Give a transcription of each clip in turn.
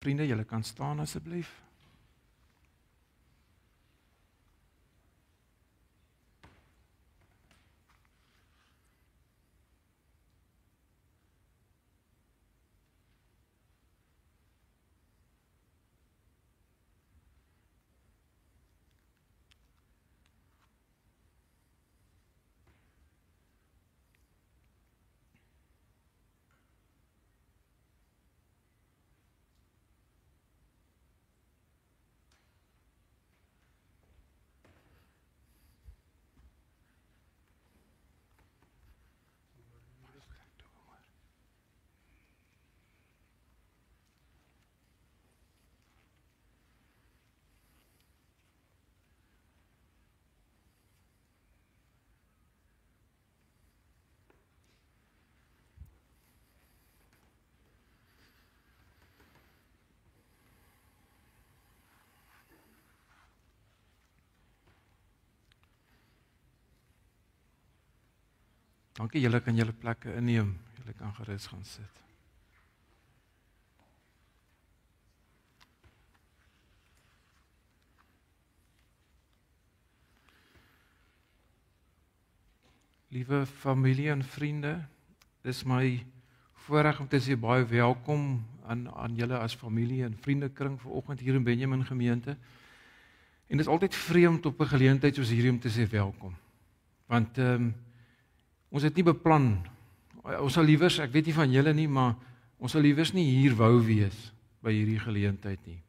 vriende, julle kan staan asseblief. Dankie, julle kan julle plekke inneem. Julle kan gerus gaan sit. Liewe familie en vriende, dis my voorreg om te sê baie welkom aan julle as familie en vriendekring vanoggend hier in Benjamin gemeente. En dis altyd vreemd op 'n geleentheid soos hierdie om te sê welkom. Want ons het nie beplan, ons sal liewers, ek weet nie van julle nie, maar ons sal liewers nie hier wou wees by hierdie geleentheid nie.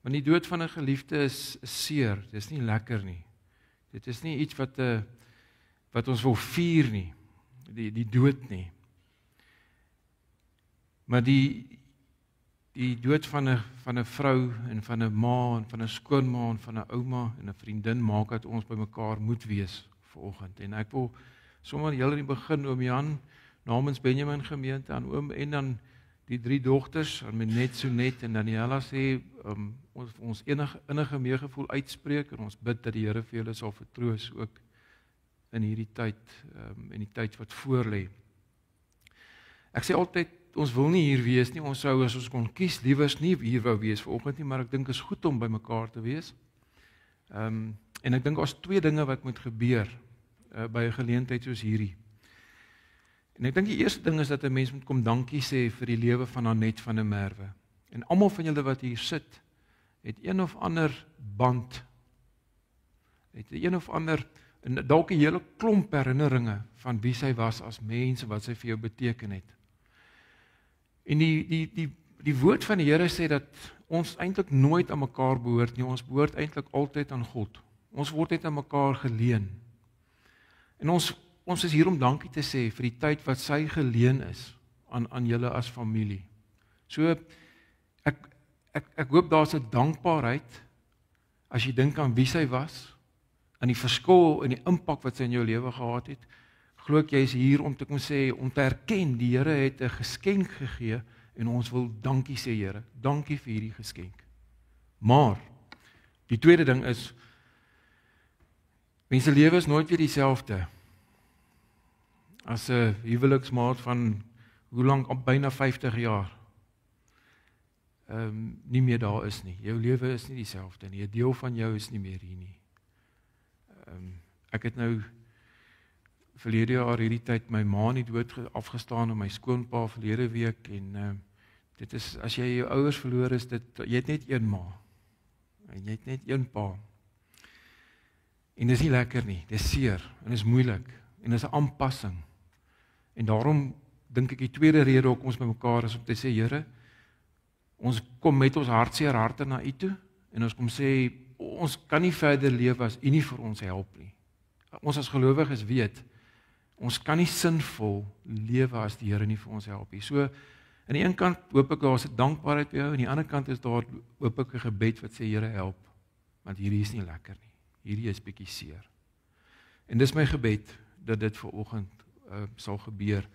Want die dood van 'n geliefde is seer, dit is nie lekker nie. Dit is nie iets wat ons wil vier nie, die dood nie. Maar die dood van 'n vrou en van 'n ma en van 'n skoonma en van 'n ouma en 'n vriendin maak dat ons by mekaar moet wees vanoggend. En ek wil sommer heel in die begin oom Jan namens Benjamin gemeente aan oom en dan die 3 dogters, Net Sonet en Daniela sê ons innige meegevoel uitspreek en ons bid dat die Here vir julle sal vertroos ook in hierdie tyd en die tyd wat voorlê. Ek sê altyd ons wil nie hier wees nie, ons sou as ons kon kies liewers nie hier wou wees vanoggend nie, maar ek dink is goed om by mekaar te wees. En ek dink daar's 2 dinge wat moet gebeur by 'n geleentheid soos hierdie. En ek dink die eerste ding is dat 'n mens moet kom dankie sê vir die lewe van Annette van der Merwe. En almal van julle wat hier sit, het een of ander band, het een of ander, en dalk 'n hele klomp herinneringe van wie sy was as mens en wat sy vir jou beteken het. En die woord van die Here sê dat ons eintlik nooit aan mekaar behoort nie, ons behoort eintlik altyd aan God. Ons word net aan mekaar geleen. En ons is hier om dankie te sê vir die tyd wat sy geleen is aan julle as familie. So ek hoop daar's 'n dankbaarheid as jy dink aan wie sy was, aan die verskil en die impak wat sy in jou lewe gehad het. Glo ek jy is hier om te kom sê, om te erken die Here het 'n geskenk gegee en ons wil dankie sê Here. Dankie vir hierdie geskenk. Maar die tweede ding is mense lewe is nooit weer dieselfde. As 'n huweliksmaat van hoe lank, byna 50 jaar. Nie meer daar is nie. Jou lewe is nie dieselfde nie. 'n Deel van jou is nie meer hier nie. Ek het nou verlede jaar hierdie tyd my ma in die dood afgestaan en my skoonpa verlede week en dit is as jy jou ouers verloor is dit jy het net een ma en jy het net een pa. En dis nie lekker nie, dis seer en dis moeilik en dis 'n aanpassing. En daarom dink ek die tweede rede hoekom ons by mekaar is om te sê Here, ons kom met ons hartseer harte na U toe en ons kom sê ons kan nie verder leef as U nie vir ons help nie. Ons as gelowiges weet ons kan nie sinvol lewe as die Here nie vir ons help nie. So aan die een kant hoop ek daar's 'n dankbaarheid by jou, aan die ander kant is daar hoop ek 'n gebed wat sê Here help, want hierdie is nie lekker nie. Hierdie is bietjie seer. En dis my gebed dat dit vanoggend sal gebeur.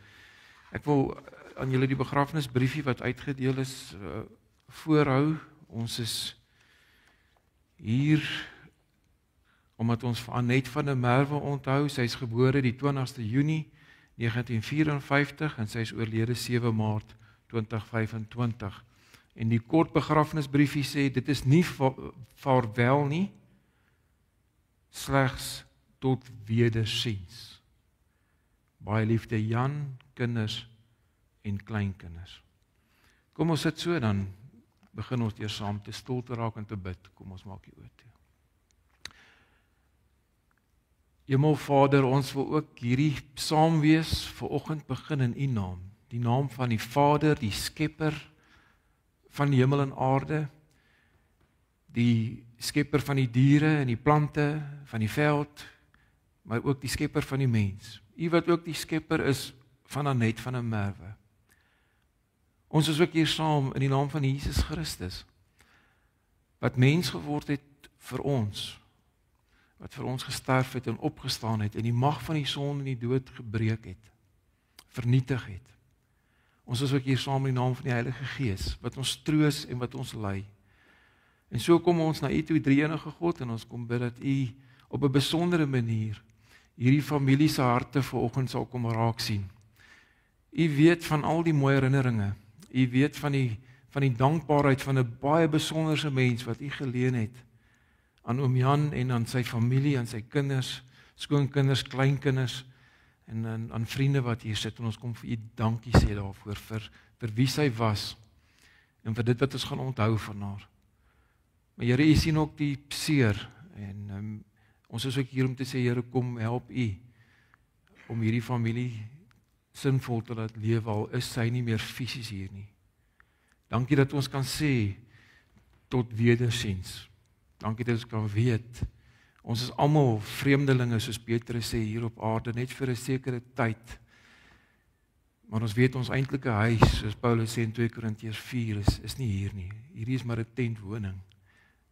Ek wil aan julle die begrafnisbriefie wat uitgedeel is voorhou. Ons is hier omdat ons vir Annette van der Merwe onthou. Sy is gebore die 20ste Junie 1954 en sy is oorlede 7 Maart 2025. En die kort begrafnisbriefie sê, dit is nie vaarwel nie, slegs tot wederziens. Baie liefde Jan, kinders en kleinkinders. Kom ons sit so, dan begin ons eers saam te stil te raak en te bid. Kom ons maak die oë toe. Hemelvader, ons wil ook hierdie saam wees, vanoggend begin in U naam. Die naam van die Vader, die Skepper van die hemel en aarde, die Skepper van die diere en die plante, van die veld, maar ook die Skepper van die mens. U wat ook die Skepper is van Anet van 'n Merwe. Ons is ook hier saam in die naam van Jesus Christus, wat mens geword het vir ons, wat vir ons gesterf het en opgestaan het, en die mag van die sonde en die dood gebreek het, vernietig het. Ons is ook hier saam in die naam van die Heilige Gees, wat ons troos en wat ons lei. En so kom ons na U toe, drie-enige God, en ons kom bid dat U op 'n besondere manier hierdie familie se harte vanoggend sal kom raak sien. U weet van al die mooi herinneringe. U weet van die dankbaarheid van 'n baie besonderse mens wat U geleen het aan oom Jan en aan sy familie, aan sy kinders, skoonkinders, kleinkinders en aan vriende wat hier sit. En ons kom vir U dankie sê daarvoor vir wie sy was en vir dit wat ons gaan onthou van haar. Maar Here, U sien ook die seer en ons is ook hier om te sê, Here, kom help U om hierdie familie sinvol te laat lewe, al is sy nie meer fisies hier nie. Dankie dat ons kan sê, tot wederziens. Dankie dat ons kan weet, ons is almal vreemdelinge, soos Petrus sê, hier op aarde, net vir 'n sekere tyd. Maar ons weet ons eintlike huis, soos Paulus sê in 2 Korintiërs 4, is nie hier nie. Hierdie is maar 'n tentwoning.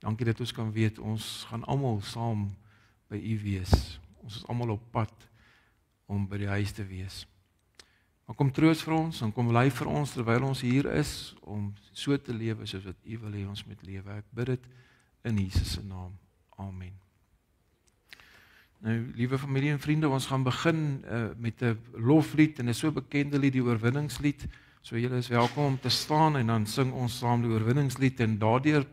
Dankie dat ons kan weet, ons gaan almal saam by U wees. Ons is almal op pad om by die huis te wees. Maar kom troos vir ons, en kom lei vir ons, terwyl ons hier is, om so te lewe, soos wat U wil hê ons moet lewe. Ek bid dit in Jesus se naam. Amen. Nou, liewe familie en vriende, ons gaan begin met 'n loflied, en dit is so 'n bekende lied, die oorwinningslied. So julle is welkom om te staan, en dan sing ons saam die oorwinningslied, en daardeur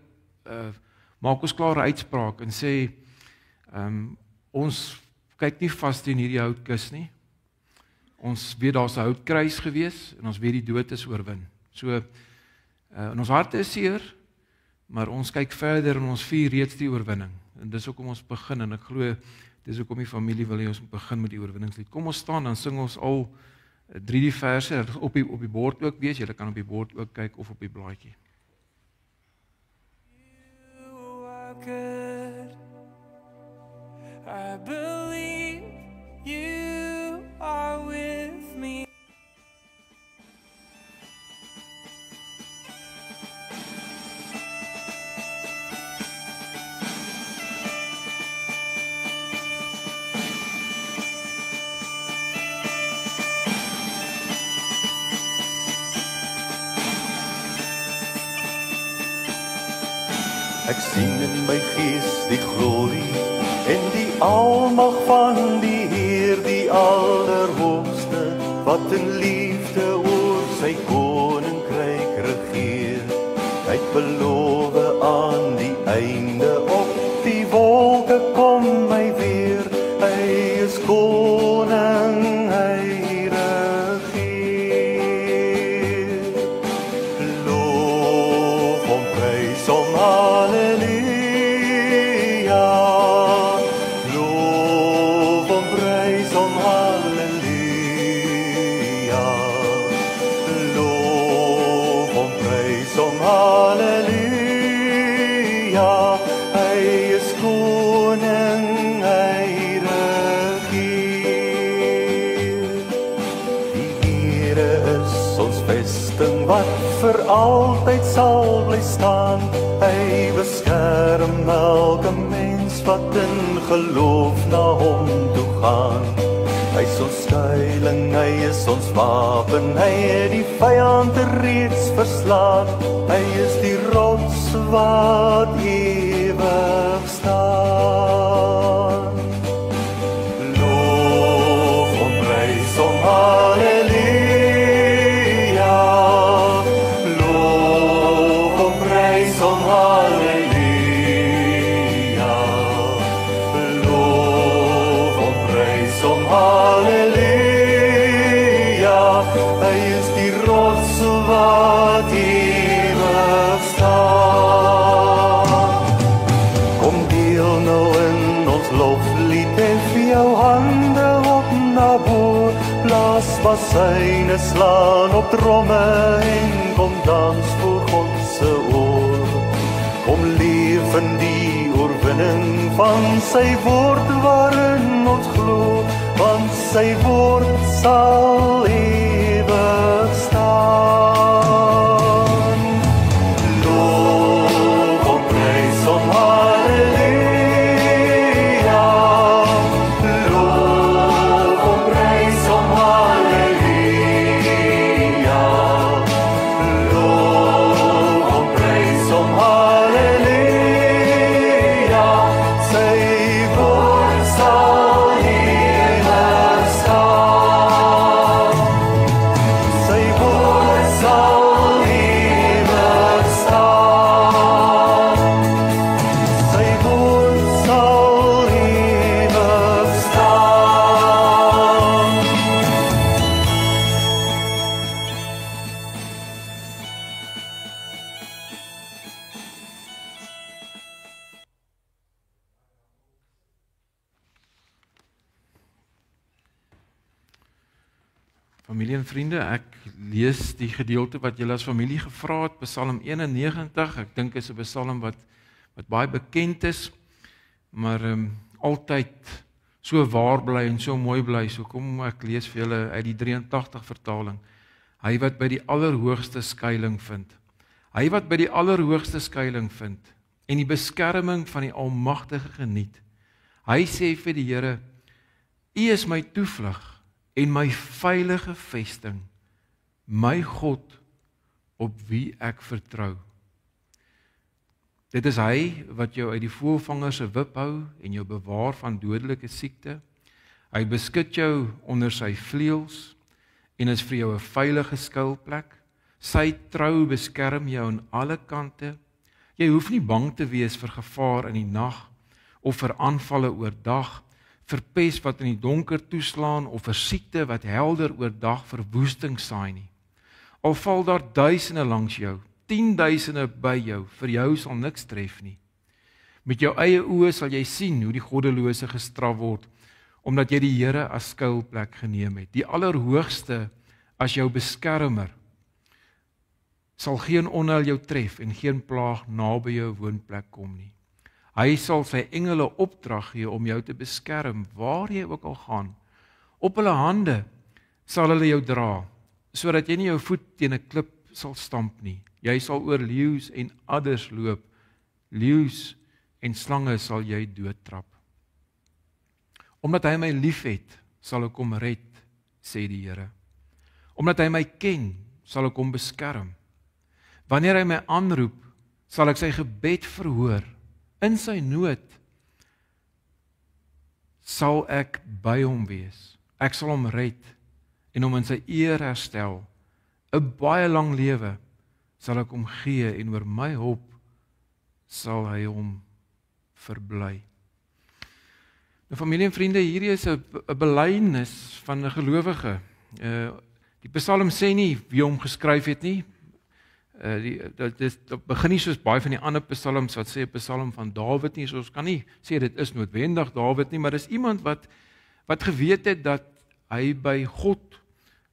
maak ons klare uitspraak, en sê, ons kyk nie vas teen hierdie houtkus nie. Ons weet daar's 'n houtkruis gewees, en ons weet die dood is oorwin. So, in ons harte is seer, maar ons kyk verder, en ons vier reeds die oorwinning. En dis hoekom ons begin, en ek glo, dis hoekom die familie wil hê ons moet begin met die oorwinningslied. Kom ons staan, dan sing ons al 3 die verse, op die bord ook wees, julle kan op die bord ook kyk, of op die blaadjie. You are good. I believe you are with me. Ek sien in my gees die glorie en die almag van die Heer, die Allerhoogste, wat in liefde oor sy koninkryk regeer. Hy het beloof aan die einde, op die wolke kom hy weer. Hy is koning, hy regeer. Loof hom, prys hom, halleluja. Loof hom, prys hom, halleluja. Loof hom, prys hom, halleluja. Hy is koning, hy regeer. Die Here is ons vesting wat vir altyd sal bly staan. Hy beskerm elke mens wat in geloof na hom toe gaan. Hy is ons skuiling, hy is ons wapen, hy het die vyand reeds verslaan. Hy is die rots wat ewig staan. Loof hom, prys hom, halleluja. Loof syne slaan op dromme en kom dans voor God se oor. Kom leef in die oorwinning van sy woord waarin ons glo, want sy woord sal ewig staan. Loof hom, prys hom, halleluja. Loof hom, prys hom, halleluja. Loof hom, prys hom, halleluja. Sy woord sal ewig staan. Sy woord sal ewig staan. Sy woord sal ewig staan. Familie en vriende, ek lees die gedeelte wat julle as familie gevra het, Psalm 91. Ek dink is 'n psalm wat baie bekend is, maar altyd so waar bly en so mooi bly. So kom ek lees vir julle uit die 83 vertaling. Hy wat by die allerhoogste skuilings vind. Hy wat by die allerhoogste skuilings vind en die beskerming van die Almagtige geniet. Hy sê vir die Here: U is my toevlug en my veilige vesting, my God op wie ek vertrou. Dit is hy wat jou uit die voëlvanger se wip hou en jou bewaar van dodelike siekte. Hy beskud jou onder sy vleuels en is vir jou 'n veilige skuilplek. Sy trou beskerm jou aan alle kante. Jy hoef nie bang te wees vir gevaar in die nag of vir aanvalle oordag, vir pes wat in die donker toeslaan of vir siekte wat helder oordag verwoesting saai nie. Al val daar duisende langs jou, 10.000 by jou, vir jou sal niks tref nie. Met jou eie oë sal jy sien hoe die goddelose gestraf word, omdat jy die Here as skuilplek geneem het. Die Allerhoogste as jou beskermer sal geen onheil jou tref en geen plaag naby jou woonplek kom nie. Hy sal sy engele opdrag gee om jou te beskerm waar jy ook al gaan. Op hulle hande sal hulle jou dra, sodat jy nie jou voet teen 'n klip sal stamp nie. Jy sal oor leeu's en adders loop. Leeu's en slange sal jy doodtrap. Omdat hy my liefhet, sal ek hom red, sê die Here. Omdat hy my ken, sal ek hom beskerm. Wanneer hy my aanroep, sal ek sy gebed verhoor. In sy nood sal ek by hom wees. Ek sal hom red en hom in sy eer herstel. 'n Baie lang lewe sal ek hom gee en oor my hulp sal hy hom verbly. Nou familie en vriende, hierdie is 'n belydenis van 'n gelowige. Die Psalm sê nie wie hom geskryf het nie. Dit begin nie soos baie van die ander psalms wat sê 'n psalm van Dawid nie, so ons kan nie sê dit is noodwendig Dawid nie, maar dis iemand wat geweet het dat hy by God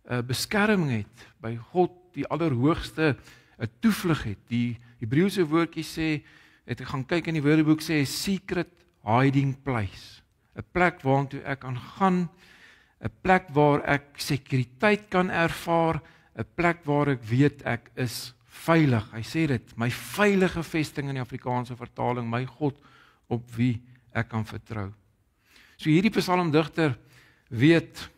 beskerming het, by God die Allerhoogste 'n toevlug het. Die Hebreëse woordjie sê, het ek gaan kyk in die Woordeboek, sê secret hiding place, 'n plek waartoe ek kan gaan, 'n plek waar ek sekuriteit kan ervaar, 'n plek waar ek weet ek is veilig. Hy sê dit, my veilige vesting in die Afrikaanse vertaling, my God op wie ek kan vertrou. So hierdie psalmdigter weet,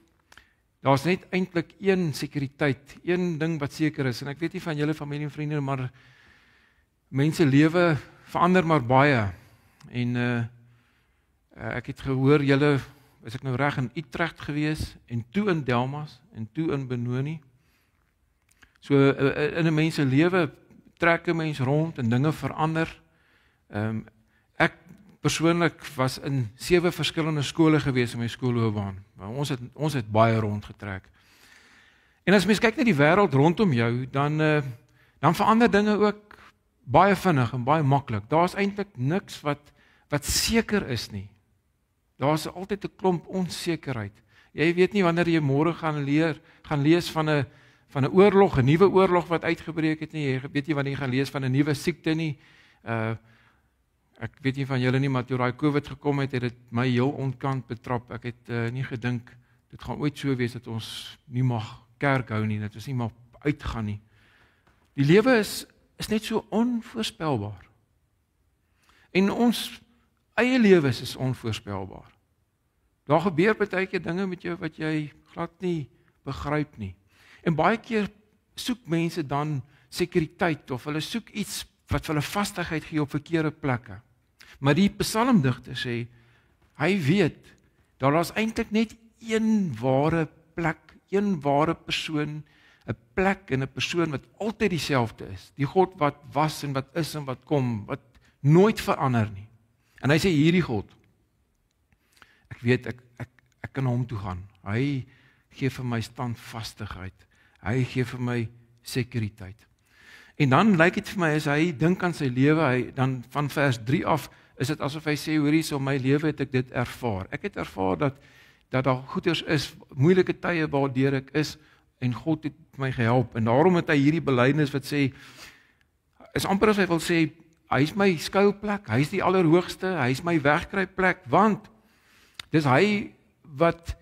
daar's net eintlik een sekuriteit, een ding wat seker is, en ek weet nie van julle familie en vriende, maar mense lewe verander maar baie, en ek het gehoor, julle, is ek nou reg in Utrecht gewees, en toe in Delmas, en toe in Benoni. So in 'n mens se lewe trek 'n mens rond en dinge verander. Ek persoonlik was in 7 verskillende skole gewees in my skoolloopbaan. Ons het baie rondgetrek. En as mens kyk na die wêreld rondom jou, dan verander dinge ook baie vinnig en baie maklik. Daar's eintlik niks wat seker is nie. Daar's altyd 'n klomp onsekerheid. Jy weet nie wanneer jy môre gaan lees van 'n oorlog, 'n nuwe oorlog wat uitgebreek het nie. Jy weet nie wanneer jy gaan lees van 'n nuwe siekte nie. Ek weet nie van julle nie, maar toe daai COVID gekom het dit my heel ontkant betrap. Ek het nie gedink dit gaan ooit so wees dat ons nie mag kerk hou nie, dat ons nie mag uitgaan nie. Die lewe is net so onvoorspelbaar. En ons eie lewens is onvoorspelbaar. Daar gebeur baie keer dinge met jou wat jy glad nie begryp nie. En baie keer soek mense dan sekuriteit of hulle soek iets wat vir hulle vastigheid gee op verkeerde plekke. Maar die psalmdigter sê, hy weet, daar is eintlik net een ware plek, een ware persoon, 'n plek en 'n persoon wat altyd dieselfde is. Die God wat was en wat is en wat kom, wat nooit verander nie. En hy sê hierdie God, ek weet, ek kan hom toe gaan. Hy gee vir my standvastigheid. Hy gee vir my sekuriteit. En dan lyk dit vir my as hy dink aan sy lewe, hy dan van vers 3 af is dit asof hy sê, hoorie, so my lewe het ek dit ervaar. Ek het ervaar dat daar goeders is, moeilike tye waardeur ek is, en God het my gehelp. En daarom het hy hierdie belydenis wat sê, is amper as hy wil sê, hy is my skuilplek, hy is die allerhoogste, hy is my wegkruipplek, want dis hy wat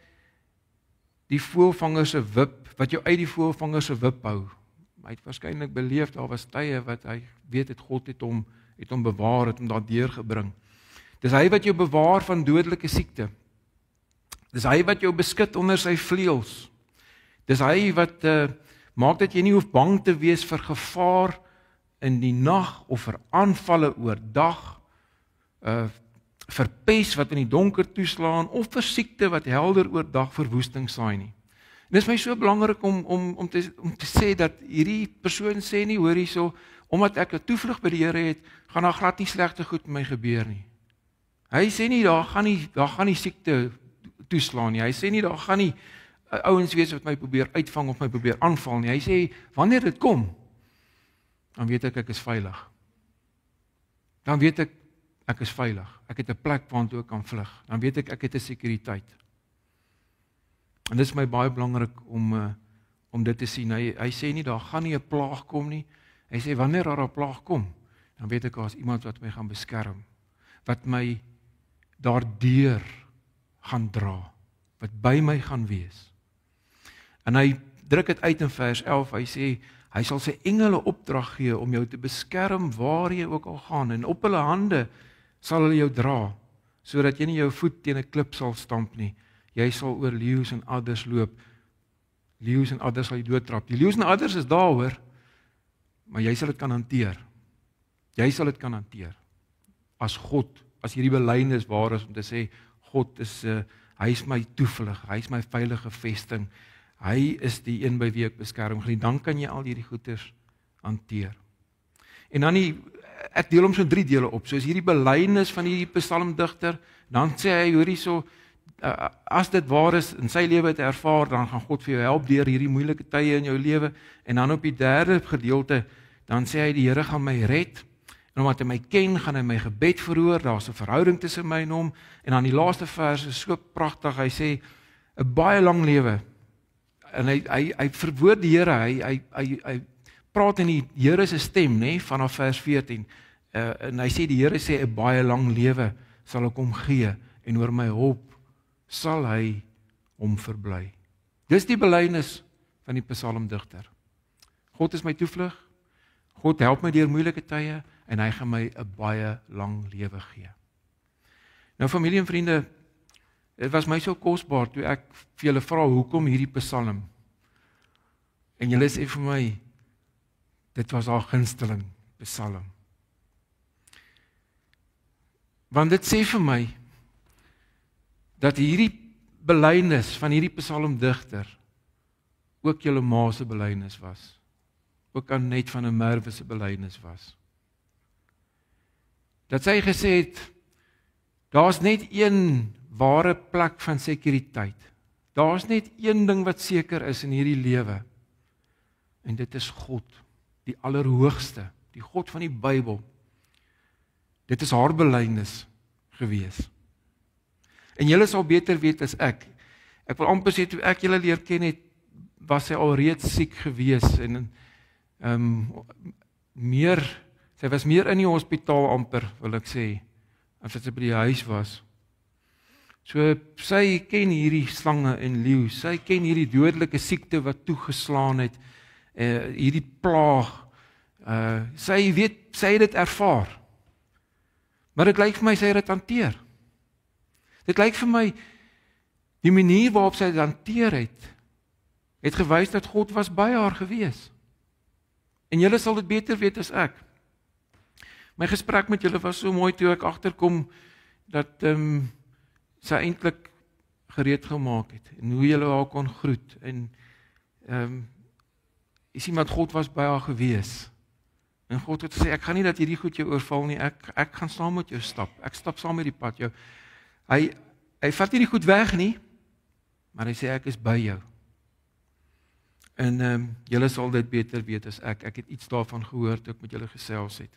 die voëlvanger se wip, wat jou uit die voëlvanger se wip hou. Hy het waarskynlik beleef, daar was tye wat hy weet het God het hom bewaar, het hom daardeur gebring. Dis hy wat jou bewaar van dodelike siekte. Dis hy wat jou beskud onder sy vleuels. Dis hy wat maak dat jy nie hoef bang te wees vir gevaar in die nag of vir aanvalle oordag, vir pes wat in die donker toeslaan of vir siekte wat helder oordag verwoesting saai nie. En dit is my so belangrik om te sê dat hierdie persoon sê nie, hoor hierso, omdat ek 'n toevlug by die Here het, gaan daar glad nie slegte goed met my gebeur nie. Hy sê nie daar gaan nie siekte toeslaan nie. Hy sê nie daar gaan nie ouens wees wat my probeer uitvang of my probeer aanval nie. Hy sê wanneer dit kom, dan weet ek is veilig. Dan weet ek is veilig. Ek het 'n plek waartoe ek kan vlug. Dan weet ek het 'n sekuriteit. En dit is my baie belangrik om dit te sien. Hy sê nie daar gaan nie 'n plaag kom nie. Hy sê wanneer daar 'n plaag kom, dan weet ek daar is iemand wat my gaan beskerm, wat my daardeur gaan dra, wat by my gaan wees. En hy druk dit uit in vers 11. Hy sê hy sal sy engele opdrag gee om jou te beskerm waar jy ook al gaan, en op hulle hande sal hulle jou dra, sodat jy nie jou voet teen 'n klip sal stamp nie. Jy sal oor leeu's en adders loop. Leeu's en adders sal jy doodtrap. Die leeu's en adders is daar, hoor, maar jy sal dit kan hanteer. Jy sal dit kan hanteer. As God, as hierdie belydenis waar is om te sê, God is, hy is my toevlug, hy is my veilige vesting, hy is die een by wie ek beskerm geniet, dan kan jy al hierdie goeders hanteer. En dan ek deel hom so in 3 dele op, so is hierdie belydenis van hierdie psalmdigter, dan sê hy, hoor hierso, as dit waar is in sy lewe te ervaar, dan gaan God vir jou help deur hierdie moeilike tye in jou lewe. En dan op die 3de gedeelte, dan sê hy die Here gaan my red. En omdat hy my ken, gaan hy my gebed verhoor. Daar's 'n verhouding tussen my en hom. En dan die laaste vers is so pragtig. Hy sê 'n baie lang lewe. En hy verwoord die Here. Hy praat in die Here se stem, nê, vanaf vers 14. En hy sê die Here sê 'n baie lang lewe sal ek hom gee en oor my hulp sal hy hom verbly. Dis die belydenis van die psalmdigter. God is my toevlug, God help my deur moeilike tye, en hy gaan my 'n baie lang lewe gee. Nou familie en vriende, dit was my so kosbaar toe ek vir julle vra hoekom hierdie psalm. En julle sê vir my, dit was haar gunsteling psalm. Want dit sê vir my, dat hierdie belydenis van hierdie psalmdigter ook julle ma se belydenis was. Ook Annette van der Merwe se belydenis was. Dat sy gesê het, daar's net een ware plek van sekuriteit. Daar's net een ding wat seker is in hierdie lewe. En dit is God, die Allerhoogste, die God van die Bybel. Dit is haar belydenis gewees. En julle sal beter weet as ek Ek wil amper sê, toe ek julle leer ken het, was sy alreeds siek gewees en sy was meer in die hospitaal amper, wil ek sê, as sy by die huis was. So, sy ken hierdie slange en leeu, sy ken hierdie dodelike siekte wat toegeslaan het, hierdie plaag, sy weet, sy het dit ervaar. Maar dit lyk vir my, sy het dit hanteer. Dit lyk vir my, die manier waarop sy dit hanteer het gewys dat God was by haar gewees. En julle sal dit beter weet as ek. My gesprek met julle was so mooi toe ek agterkom dat sy eintlik gereed gemaak het en hoe julle haar kon groet en is iemand God was by haar gewees. En God het gesê ek gaan nie dat hierdie goed jou oorval nie, ek gaan saam met jou stap. Ek stap saam met die pad jou. Hy vat nie die goed weg nie, maar hy sê ek is by jou. En julle sal dit beter weet as ek. Ek het iets daarvan gehoor toe ek met julle gesels het.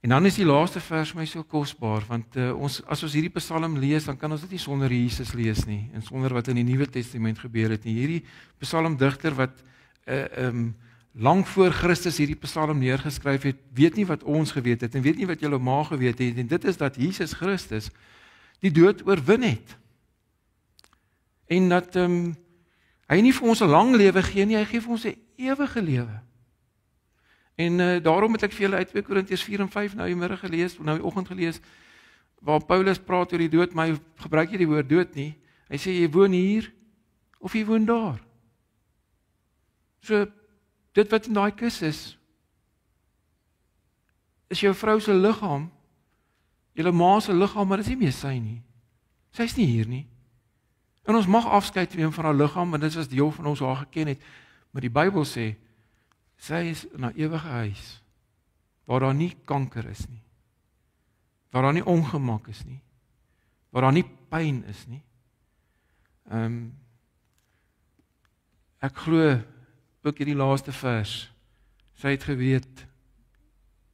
En dan is die laaste vers my so kosbaar, want as ons hierdie Psalm lees, dan kan ons dit nie sonder Jesus lees nie, en sonder wat in die Nuwe Testament gebeur het nie. Hierdie psalmdigter wat lang voor Christus hierdie Psalm neergeskryf het, weet nie wat ons geweet het, en weet nie wat julle ma geweet het, en dit is dat Jesus Christus die dood oorwin het. En dat hy nie vir ons 'n lang lewe gee nie, hy gee vir ons 'n ewige lewe. En daarom het ek vir julle uit 2 Korintiërs 4 en 5 nou die middag gelees, nou die oggend gelees, waar Paulus praat oor die dood, maar hy gebruik nie die woord dood nie. Hy sê jy woon hier of jy woon daar. So dit wat in daai kus is jou vrou se liggaam, julle ma se liggaam, maar dit is nie meer sy nie. Sy is nie hier nie. En ons mag afskeid neem van haar liggaam, want dit was deel van ons haar geken het, maar die Bybel sê sy is in haar ewige huis, waar daar nie kanker is nie, waar daar nie ongemak is nie, waar daar nie pyn is nie. Ek glo ook hierdie laaste vers, sy het geweet,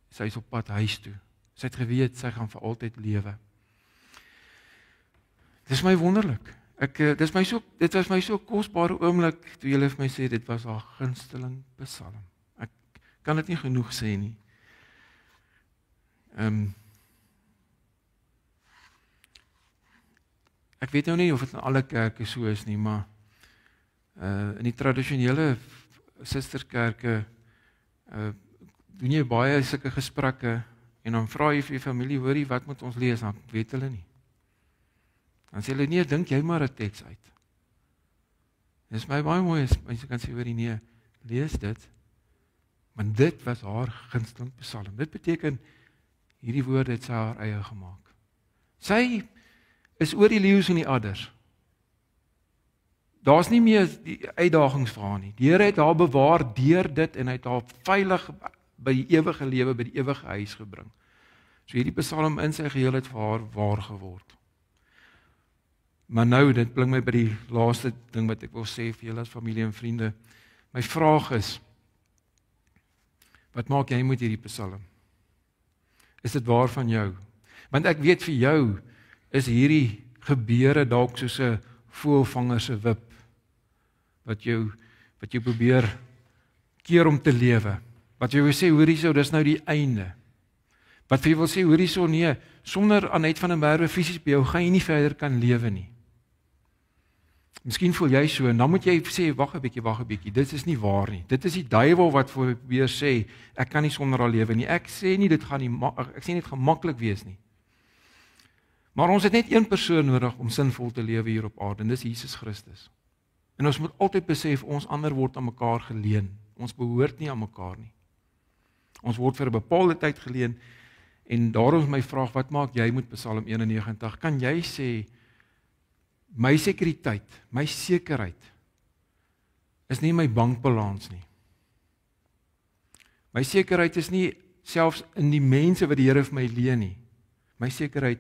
sy is op pad huis toe, sy het geweet, sy gaan vir altyd lewe. Dis my wonderlik. Dit was my so kosbare oomblik, toe julle vir my sê, dit was haar gunsteling Psalm. Ek kan dit nie genoeg sê nie. Ek weet nou nie of dit in alle kerke so is nie, maar in die tradisionele susterkerke doen jy baie sulke gesprekke en dan vra jy vir die familie, hoorie, wat moet ons lees? Dan weet hulle nie. Dan sê hulle, nee, dink jy maar 'n teks uit. Dit is my baie mooi, as mense kan sê, hoorie, nee, lees dit, want dit was haar gunsteling Psalm. Dit beteken, hierdie woorde het sy haar eie gemaak. Sy is oor die leeu's en die adders. Daar's nie meer die uitdagings vir haar nie. Die Here het haar bewaar deur dit en hy het haar veilig by die ewige lewe, by die ewige huis gebring. So hierdie Psalm in sy geheel het vir haar waar geword. Maar nou, dit bring my by die laaste ding wat ek wil sê vir julle as familie en vriende. My vraag is, wat maak jy met hierdie Psalm? Is dit waar van jou? Want ek weet vir jou, is hierdie gebeure dalk soos 'n voëlvanger se wip, wat jou probeer keer om te lewe. Wat jy wil sê, hoor hierso, dis nou die einde. Wat jy wil sê, hoor hierso, nee, sonder Annette van der Merwe fisies by jou, gaan jy nie verder kan lewe nie. Miskien voel jy so, en dan moet jy sê, wag 'n bietjie, dit is nie waar nie. Dit is die duiwel wat weer sê, ek kan nie sonder haar lewe nie. Ek sê nie, dit gaan maklik wees nie. Maar ons het net een persoon nodig om sinvol te lewe hier op aarde, en dis Jesus Christus. En ons moet altyd besef, ons ander word aan mekaar geleen. Ons behoort nie aan mekaar nie. Ons word vir 'n bepaalde tyd geleen, en daarom is my vraag, wat maak jy met Psalm 91? Kan jy sê, my sekuriteit, my sekerheid, is nie my bankbalans nie. My sekerheid is nie selfs in die mense wat die Here vir my leen nie. My sekerheid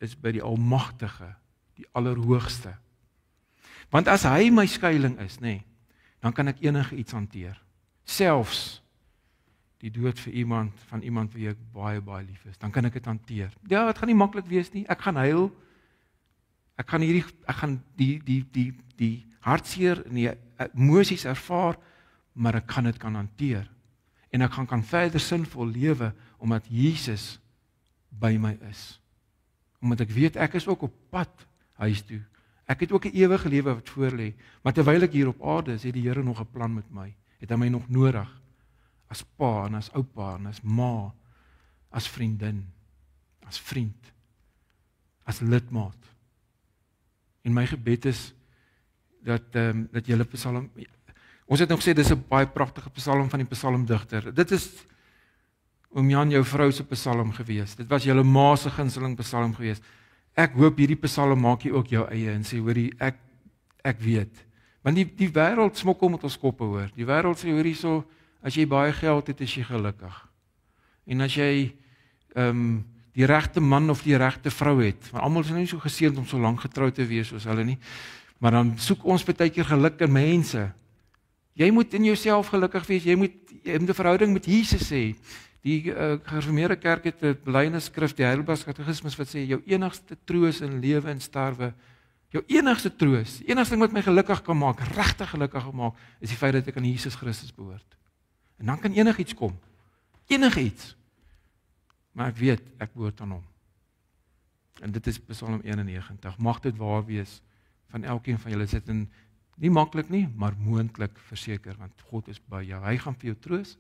is by die Almagtige, die Allerhoogste. Want as hy my skuiling is, dan kan ek enige iets hanteer. Selfs die dood vir iemand, van iemand wie ek baie, baie lief is, dan kan ek dit hanteer. Ja, het gaan nie maklik wees nie, ek gaan huil, Ek gaan die hartseer en die emosies ervaar, maar ek gaan dit kan hanteer. En ek kan verder sinvol lewe, omdat Jesus by my is. Omdat ek weet, ek is ook op pad huis toe. Ek het ook 'n ewige lewe wat voor lê, maar terwyl ek hier op aarde is, het die Here nog 'n plan met my. Het hy my nog nodig, as pa en as oupa en as ma, as vriendin, as vriend, as lidmaat. En my gebed is, dat julle psalm, ons het nog gesê, dis 'n baie pragtige psalm van die psalmdigter. Dit is oom Jan, jou vrou se psalm gewees. Dit was julle ma se gunsteling psalm gewees. Ek hoop hierdie psalm maak jy ook jou eie en sê, hoorie, ek weet. Want die wêreld smokkel met ons koppe, hoor. Die wêreld sê, hoorie, so, as jy baie geld het, is jy gelukkig. En as jy die regte man of die regte vrou het, want almal is nie so geseënd om so lank getroud te wees soos hulle nie, maar dan soek ons baie keer geluk in mense. Jy moet in jouself gelukkig wees, jy moet 'n verhouding met Jesus hê. Die gereformeerde kerk het 'n belydenisskrif, die Heidelberg Katekismes, wat sê, jou enigste troos in lewe en sterwe, jou enigste troos, die enigste ding wat my gelukkig kan maak, regtig gelukkig kan maak, is die feit dat ek aan Jesus Christus behoort. En dan kan enigiets kom, enigiets. Maar ek weet, ek behoort aan hom. En dit is Psalm 91. Mag dit waar wees van elkeen van julle. Sit in, nie maklik nie, maar moontlik verseker, want God is by jou. Hy gaan vir jou troos.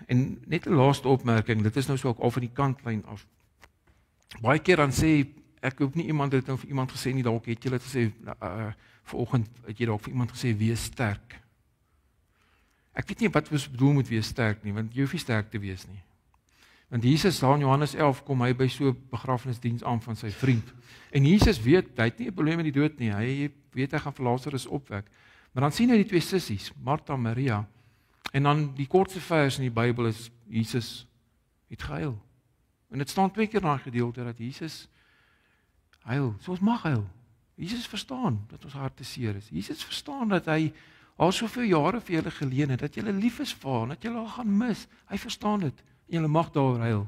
En net 'n laaste opmerking, dit is nou so ook al van die kantlyn af. Baie keer dan sê, ek hoop nie iemand het nou vir iemand gesê nie, dalk het jy dit gesê, vanoggend het jy dalk vir iemand gesê, wees sterk. Ek weet nie wat ons bedoel met wees sterk nie, want jy hoef nie sterk te wees nie. Want Jesus, daar in Johannes 11, kom hy by so 'n begrafnisdiens aan van sy vriend. En Jesus weet, hy het nie 'n probleem met die dood nie, hy weet hy gaan vir Lazarus opwek. Maar dan sien hy die twee sissies, Martha en Maria, en dan die kortste vers in die Bybel is, Jesus het gehuil. En dit staan 2 keer in daai gedeelte, dat Jesus huil, so ons mag huil. Jesus verstaan, dat ons harte seer is. Jesus verstaan, dat hy al soveel jare vir julle geleen het, dat julle lief is vir hom, dat julle al gaan mis. Hy verstaan dit, en julle mag daaroor huil.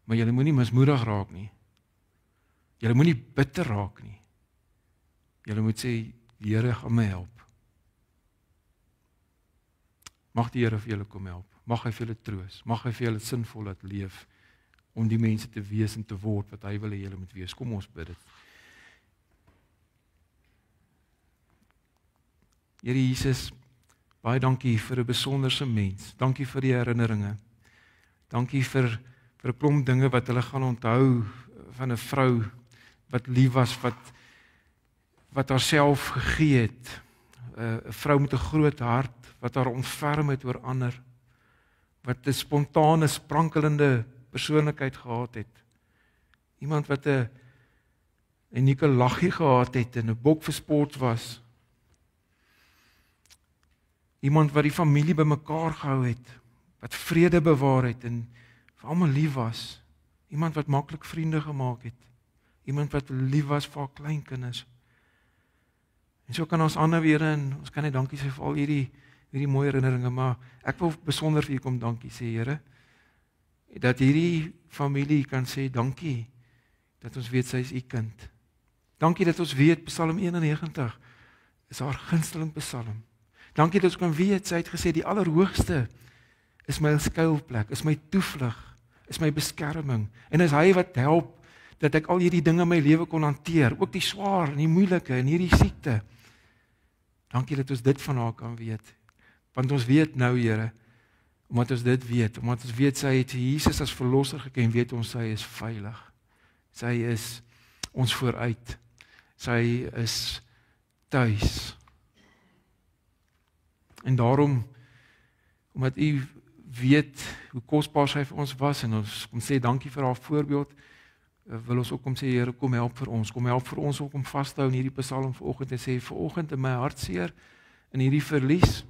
Maar julle moenie mismoedig raak nie. Julle moenie bitter raak nie. Julle moet sê, die Here gaan my help. Mag die Here vir julle kom help. Mag hy vir julle troos. Mag hy vir julle sinvol laat leef, om die mense te wees en te word, wat hy wil hê julle moet wees. Kom ons bid dit. Here Jesus, baie dankie vir 'n besonderse mens. Dankie vir die herinneringe. Dankie vir 'n klomp dinge wat hulle gaan onthou van 'n vrou wat lief was, wat haarself gegee het. 'n Vrou met 'n groot hart, wat haar ontferm het oor ander, wat 'n spontane, sprankelende persoonlikheid gehad het. Iemand wat 'n unieke laggie gehad het en 'n bok vir sport was. Iemand wat die familie bymekaar gehou het, wat vrede bewaar het en vir almal lief was. Iemand wat maklik vriende gemaak het. Iemand wat lief was vir haar kleinkinders. En so kan ons ander weer in, ons kan net dankie sê vir al hierdie mooi herinneringe, maar ek wil besonder vir u kom dankie sê, Here, dat hierdie familie kan sê dankie, dat ons weet sy is u kind. Dankie dat ons weet, Psalm 91 is haar gunsteling psalm. Dankie dat ons kan weet, sy het gesê, die Allerhoogste is my skuilplek, is my toevlug, is my beskerming, en is hy wat help, dat ek al hierdie dinge in my lewe kon hanteer, ook die swaar en die moeilike en hierdie siekte. Dankie dat ons dit van haar kan weet, want ons weet nou, Here, omdat ons dit weet, omdat ons weet, sy het Jesus as verlosser geken, weet ons, sy is veilig, sy is ons vooruit, sy is tuis. En daarom, omdat u weet hoe kosbaar sy vir ons was, en ons kom sê dankie vir haar voorbeeld, wil ons ook kom sê, Here, kom help vir ons ook om vas te hou in hierdie psalm vanoggend, en sê, vanoggend in my hartseer, in hierdie verlies,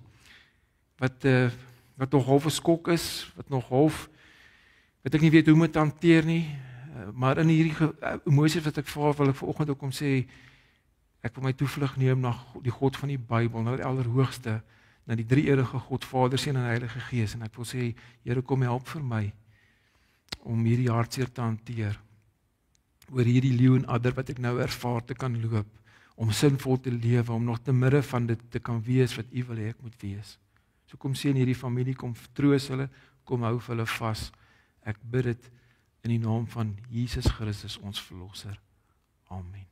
wat nog half 'n skok is, wat nog half, wat ek nie weet hoe moet hanteer nie, maar in hierdie emosies wat ek voel, wil ek vanoggend ook kom sê, ek wil my toevlug neem na die God van die Bybel, na die Allerhoogste, na die drie-enige God, Vader, Seun en Heilige Gees, en ek wil sê, Here, kom help vir my, om hierdie hartseer te hanteer, oor hierdie leeu en adder wat ek nou ervaar te kan loop, om sinvol te lewe, om nog te midde van dit te kan wees wat U wil hê ek moet wees. So kom seën hierdie familie, kom troos hulle, kom hou vir hulle vas. Ek bid dit in die naam van Jesus Christus, ons verlosser. Amen.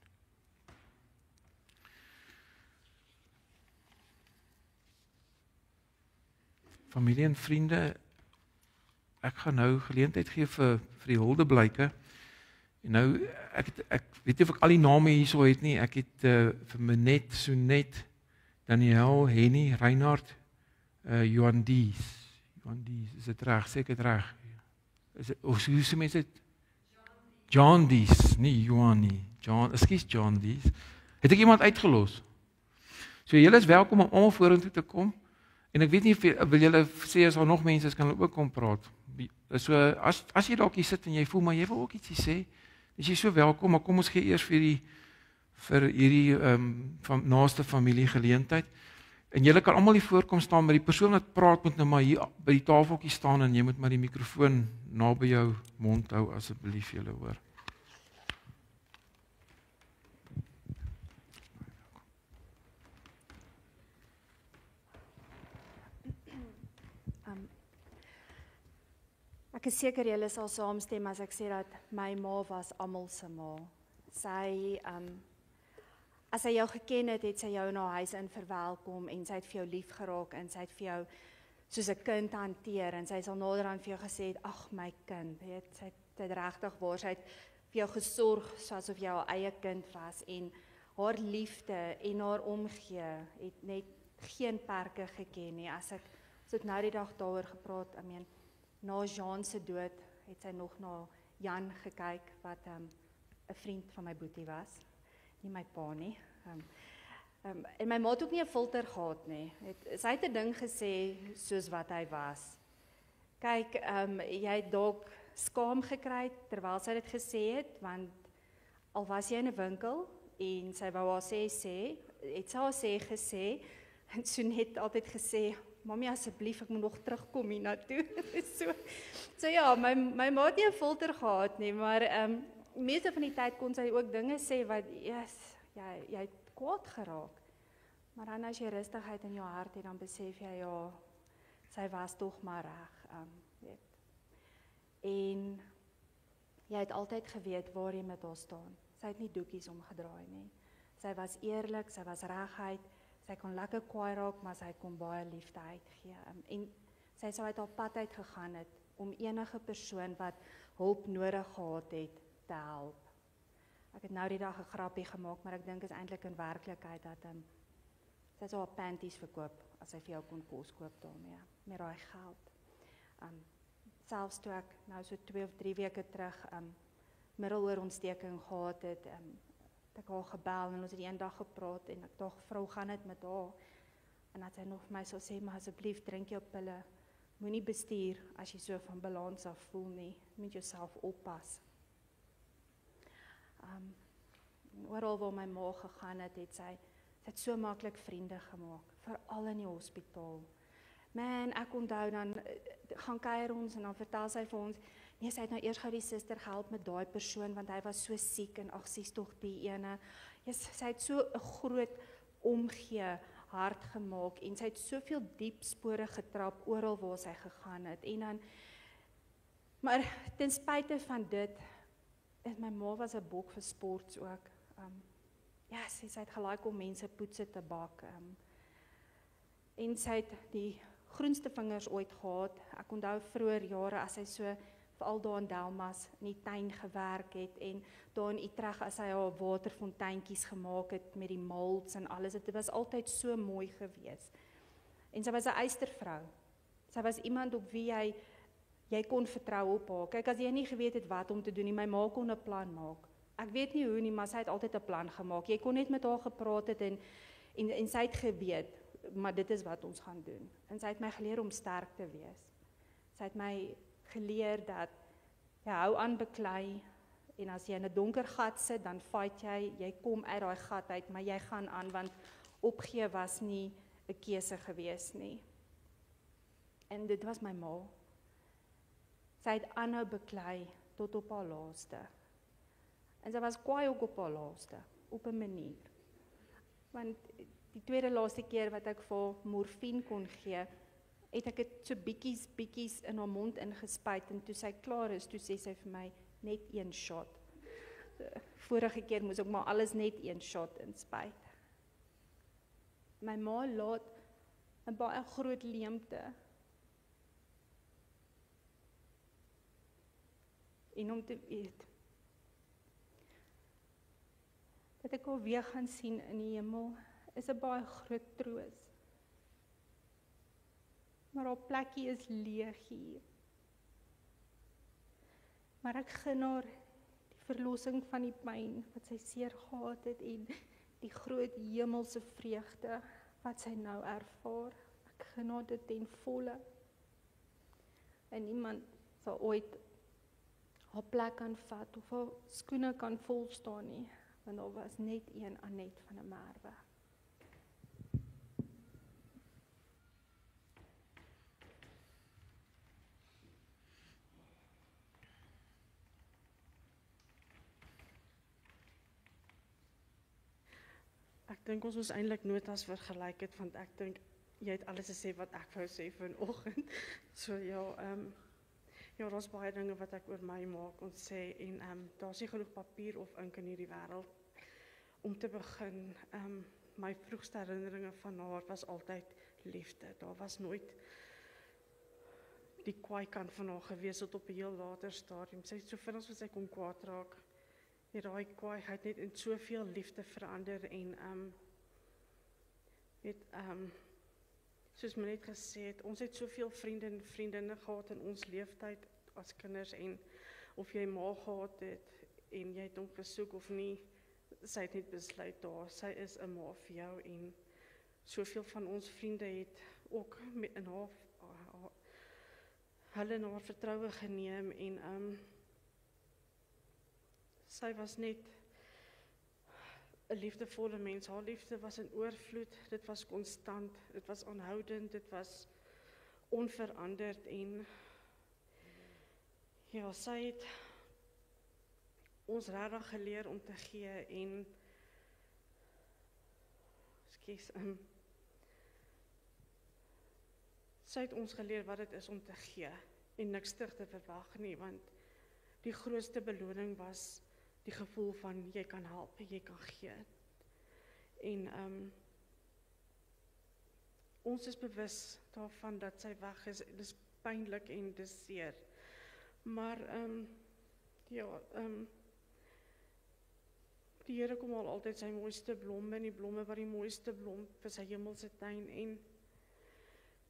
Familie en vriende, ek gaan nou geleentheid gee vir die huldeblyke. En nou, ek weet nie of ek al die name hierso het nie, ek het vir Menet, Sonet, Daniel, Henny, Reinhard, Johan Dies, is dit reg? Sê ek het reg? Hoe sê mense dit? John Dies, nie Johan nie. John Dies. Het ek iemand uitgelos? So julle is welkom om almal vorentoe te kom. En ek weet nie, wil julle sê as daar nog mense is, kan hulle ook kom praat. So, as jy dalk hier sit en jy voel, maar jy wil ook ietsie sê, is jy so welkom, maar kom ons gee eers vir hierdie naaste familie geleentheid. En julle kan almal hier voorkom staan, maar die persoon wat praat moet nou maar hier by die tafeltjie staan en jy moet maar die mikrofoon naby jou mond hou asseblief, julle hoor. Ek is seker julle sal saamstem as ek sê dat my ma was almal se ma. Sy as sy jou geken het, het sy jou in haar huis in verwelkom en sy het vir jou lief geraak en sy het vir jou soos 'n kind hanteer en sy sal naderhand vir jou gesê het, ag my kind, weet, sy het regtig waar, sy het vir jou gesorg soos of jy haar eie kind was en haar liefde en haar omgee het net geen perke geken nie. As ek nou die dag daaroor gepraat, na Jean se dood het sy nog na Jan gekyk wat 'n vriend van my boetie was, nie my pa nie. En my ma het ook nie 'n filter gehad nie. Sy het 'n ding gesê soos wat hy was. Kyk, jy het dalk skaam gekry terwyl sy dit gesê het, want al was jy in 'n winkel en sy wou haar sê, het sy haar gesê en Sonet altyd gesê, Mami, asseblief, ek moet nog terugkom hiernatoe. so ja, my ma het nie 'n filter gehad nie, maar meeste van die tyd kon sy ook dinge sê wat, yes, jy het kwaad geraak. Maar dan as jy rustigheid in jou hart het, dan besef jy, ja, sy was tog maar reg. Weet. En jy het altyd geweet waar jy met haar staan. Sy het nie doekies omgedraai nie. Sy was eerlik, sy was reguit. Sy kon lekker kwaai raak, maar sy kon baie liefde uitgee. En sy sou uit haar pad uit gegaan het om enige persoon wat hulp nodig gehad het, te help. Ek het nou die dag 'n grappie gemaak, maar ek dink is eintlik in werklikheid dat sy sou haar panties verkoop as sy vir jou kon kos koop daarmee, met daai geld. Selfs toe ek nou so 2 of 3 weke terug middeloorontsteking gehad het, ek haar gebel en ons het eendag gepraat en ek dacht, vrou, gaan dit met haar? En dat sy nog vir my sal sê, maar asseblief, drink jou pille, moenie bestuur as jy so van balans af voel nie, moet jouself oppas. Oral waar my ma gegaan het, sy het so maklik vriende gemaak, veral in die hospitaal. Man, ek onthou dan, gaan kuier ons en dan vertel sy vir ons, nee, sy het nou eers gou die suster gehelp met daai persoon, want hy was so siek en ag, sy's tog die ene. Yes, sy het so 'n groot omgee hart gemaak en sy het soveel diep spore getrap oral waar sy gegaan het. En dan, maar ten spyte van dit, my ma was 'n bok vir sports ook. Sy het gelaik om mense poetse te bak. En sy het die groenste vingers ooit gehad. Ek onthou vroeër jare as sy so veral daar in Delmas in die tuin gewerk het en daar in Utrecht as hy haar waterfonteintjies gemaak het met die molds en alles, dit was altyd so mooi gewees. En sy was 'n eystervrou. Sy was iemand op wie jy kon vertrou op haar. Kyk, as jy nie geweet het wat om te doen nie, my ma kon 'n plan maak. Ek weet nie hoe nie, maar sy het altyd 'n plan gemaak. Jy kon net met haar gepraat het en sy het geweet, maar dit is wat ons gaan doen. En sy het my geleer om sterk te wees. Sy het my geleer dat jy hou aan beklei en as jy in 'n donker gat sit, dan fight jy kom uit daai gat uit, maar jy gaan aan, want opgee was nie 'n keuse gewees nie. En dit was my ma. Sy het aanhou beklei tot op haar laaste. En sy was kwaai ook op haar laaste, op 'n manier. Want die tweede laaste keer wat ek vir haar morfine kon gee, het ek dit so bietjies in haar mond ingespuit, en toe sy klaar is, toe sê sy vir my, net 1 shot. Vorige keer moes ek maar alles net 1 shot inspuit. My ma laat 'n baie groot leemte. En om te weet, dat ek haar weer gaan sien in die hemel, is 'n baie groot troos. Maar haar plekkie is leeg hier. Maar ek gun haar die verlossing van die pyn wat sy seer gehad het en die groot hemelse vreugde wat sy nou ervaar. Ek gun haar dit ten volle. En niemand sal ooit haar plek kan vat of haar skoene kan volstaan nie, want daar was net een Annette van 'n Merwe. Ek dink ons moes eintlik notas vergelyk het, want ek dink jy het alles gesê wat ek wou sê vanoggend. So ja, ja, daar's baie dinge wat ek oor my ma kon sê en daar's nie genoeg papier of ink in hierdie wêreld. Om te begin, my vroegste herinneringe van haar was altyd liefde. Daar was nooit die kwaai kant van haar gewees tot op 'n heel later stadium. Sy het so vinnig as sy kon kwaad raak, het daai kwaaiheid net in soveel liefde verander en soos my net gesê het, ons het soveel vriende en vriendinne gehad in ons leeftyd as kinders en of jy ma gehad het en jy het hom gesoek of nie, sy het net besluit daar, sy is 'n ma vir jou en soveel van ons vriende het ook in hulle in haar vertroue geneem en sy was net 'n liefdevolle mens. Haar liefde was in oorvloed, dit was konstant, dit was aanhoudend, dit was onveranderd en ja, sy het ons regtig geleer om te gee en sy het ons geleer wat dit is om te gee en niks terug te verwag nie, want die grootste beloning was die gevoel van jy kan help, jy kan gee. En ons is bewus daarvan dat sy weg is, dit is pynlik en dit is seer. Maar die Here kom al altyd sy mooiste blomme en die blomme wat die mooiste blom vir sy hemelse tuin en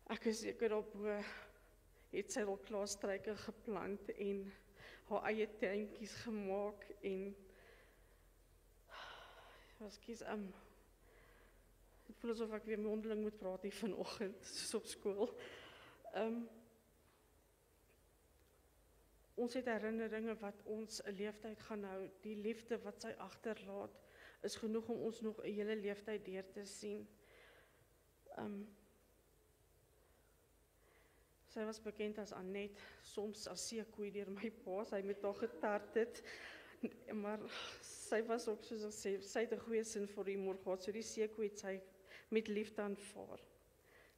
ek is seker daarbo het sy al klaar struike geplant en haar eie tuintjies gemaak en ek voel asof ek weer mondeling moet praat hier vanoggend, soos op skool. Ons het herinneringe wat ons 'n leeftyd gaan hou, die liefde wat sy agterlaat, is genoeg om ons nog 'n hele leeftyd deur te sien. Sy was bekend as Annette, soms as seekoei deur my pa, sy met haar getart het, maar sy was ook, soos ek sê, sy het 'n goeie sin vir humor gehad, so die seekoei het sy met liefde aanvaar.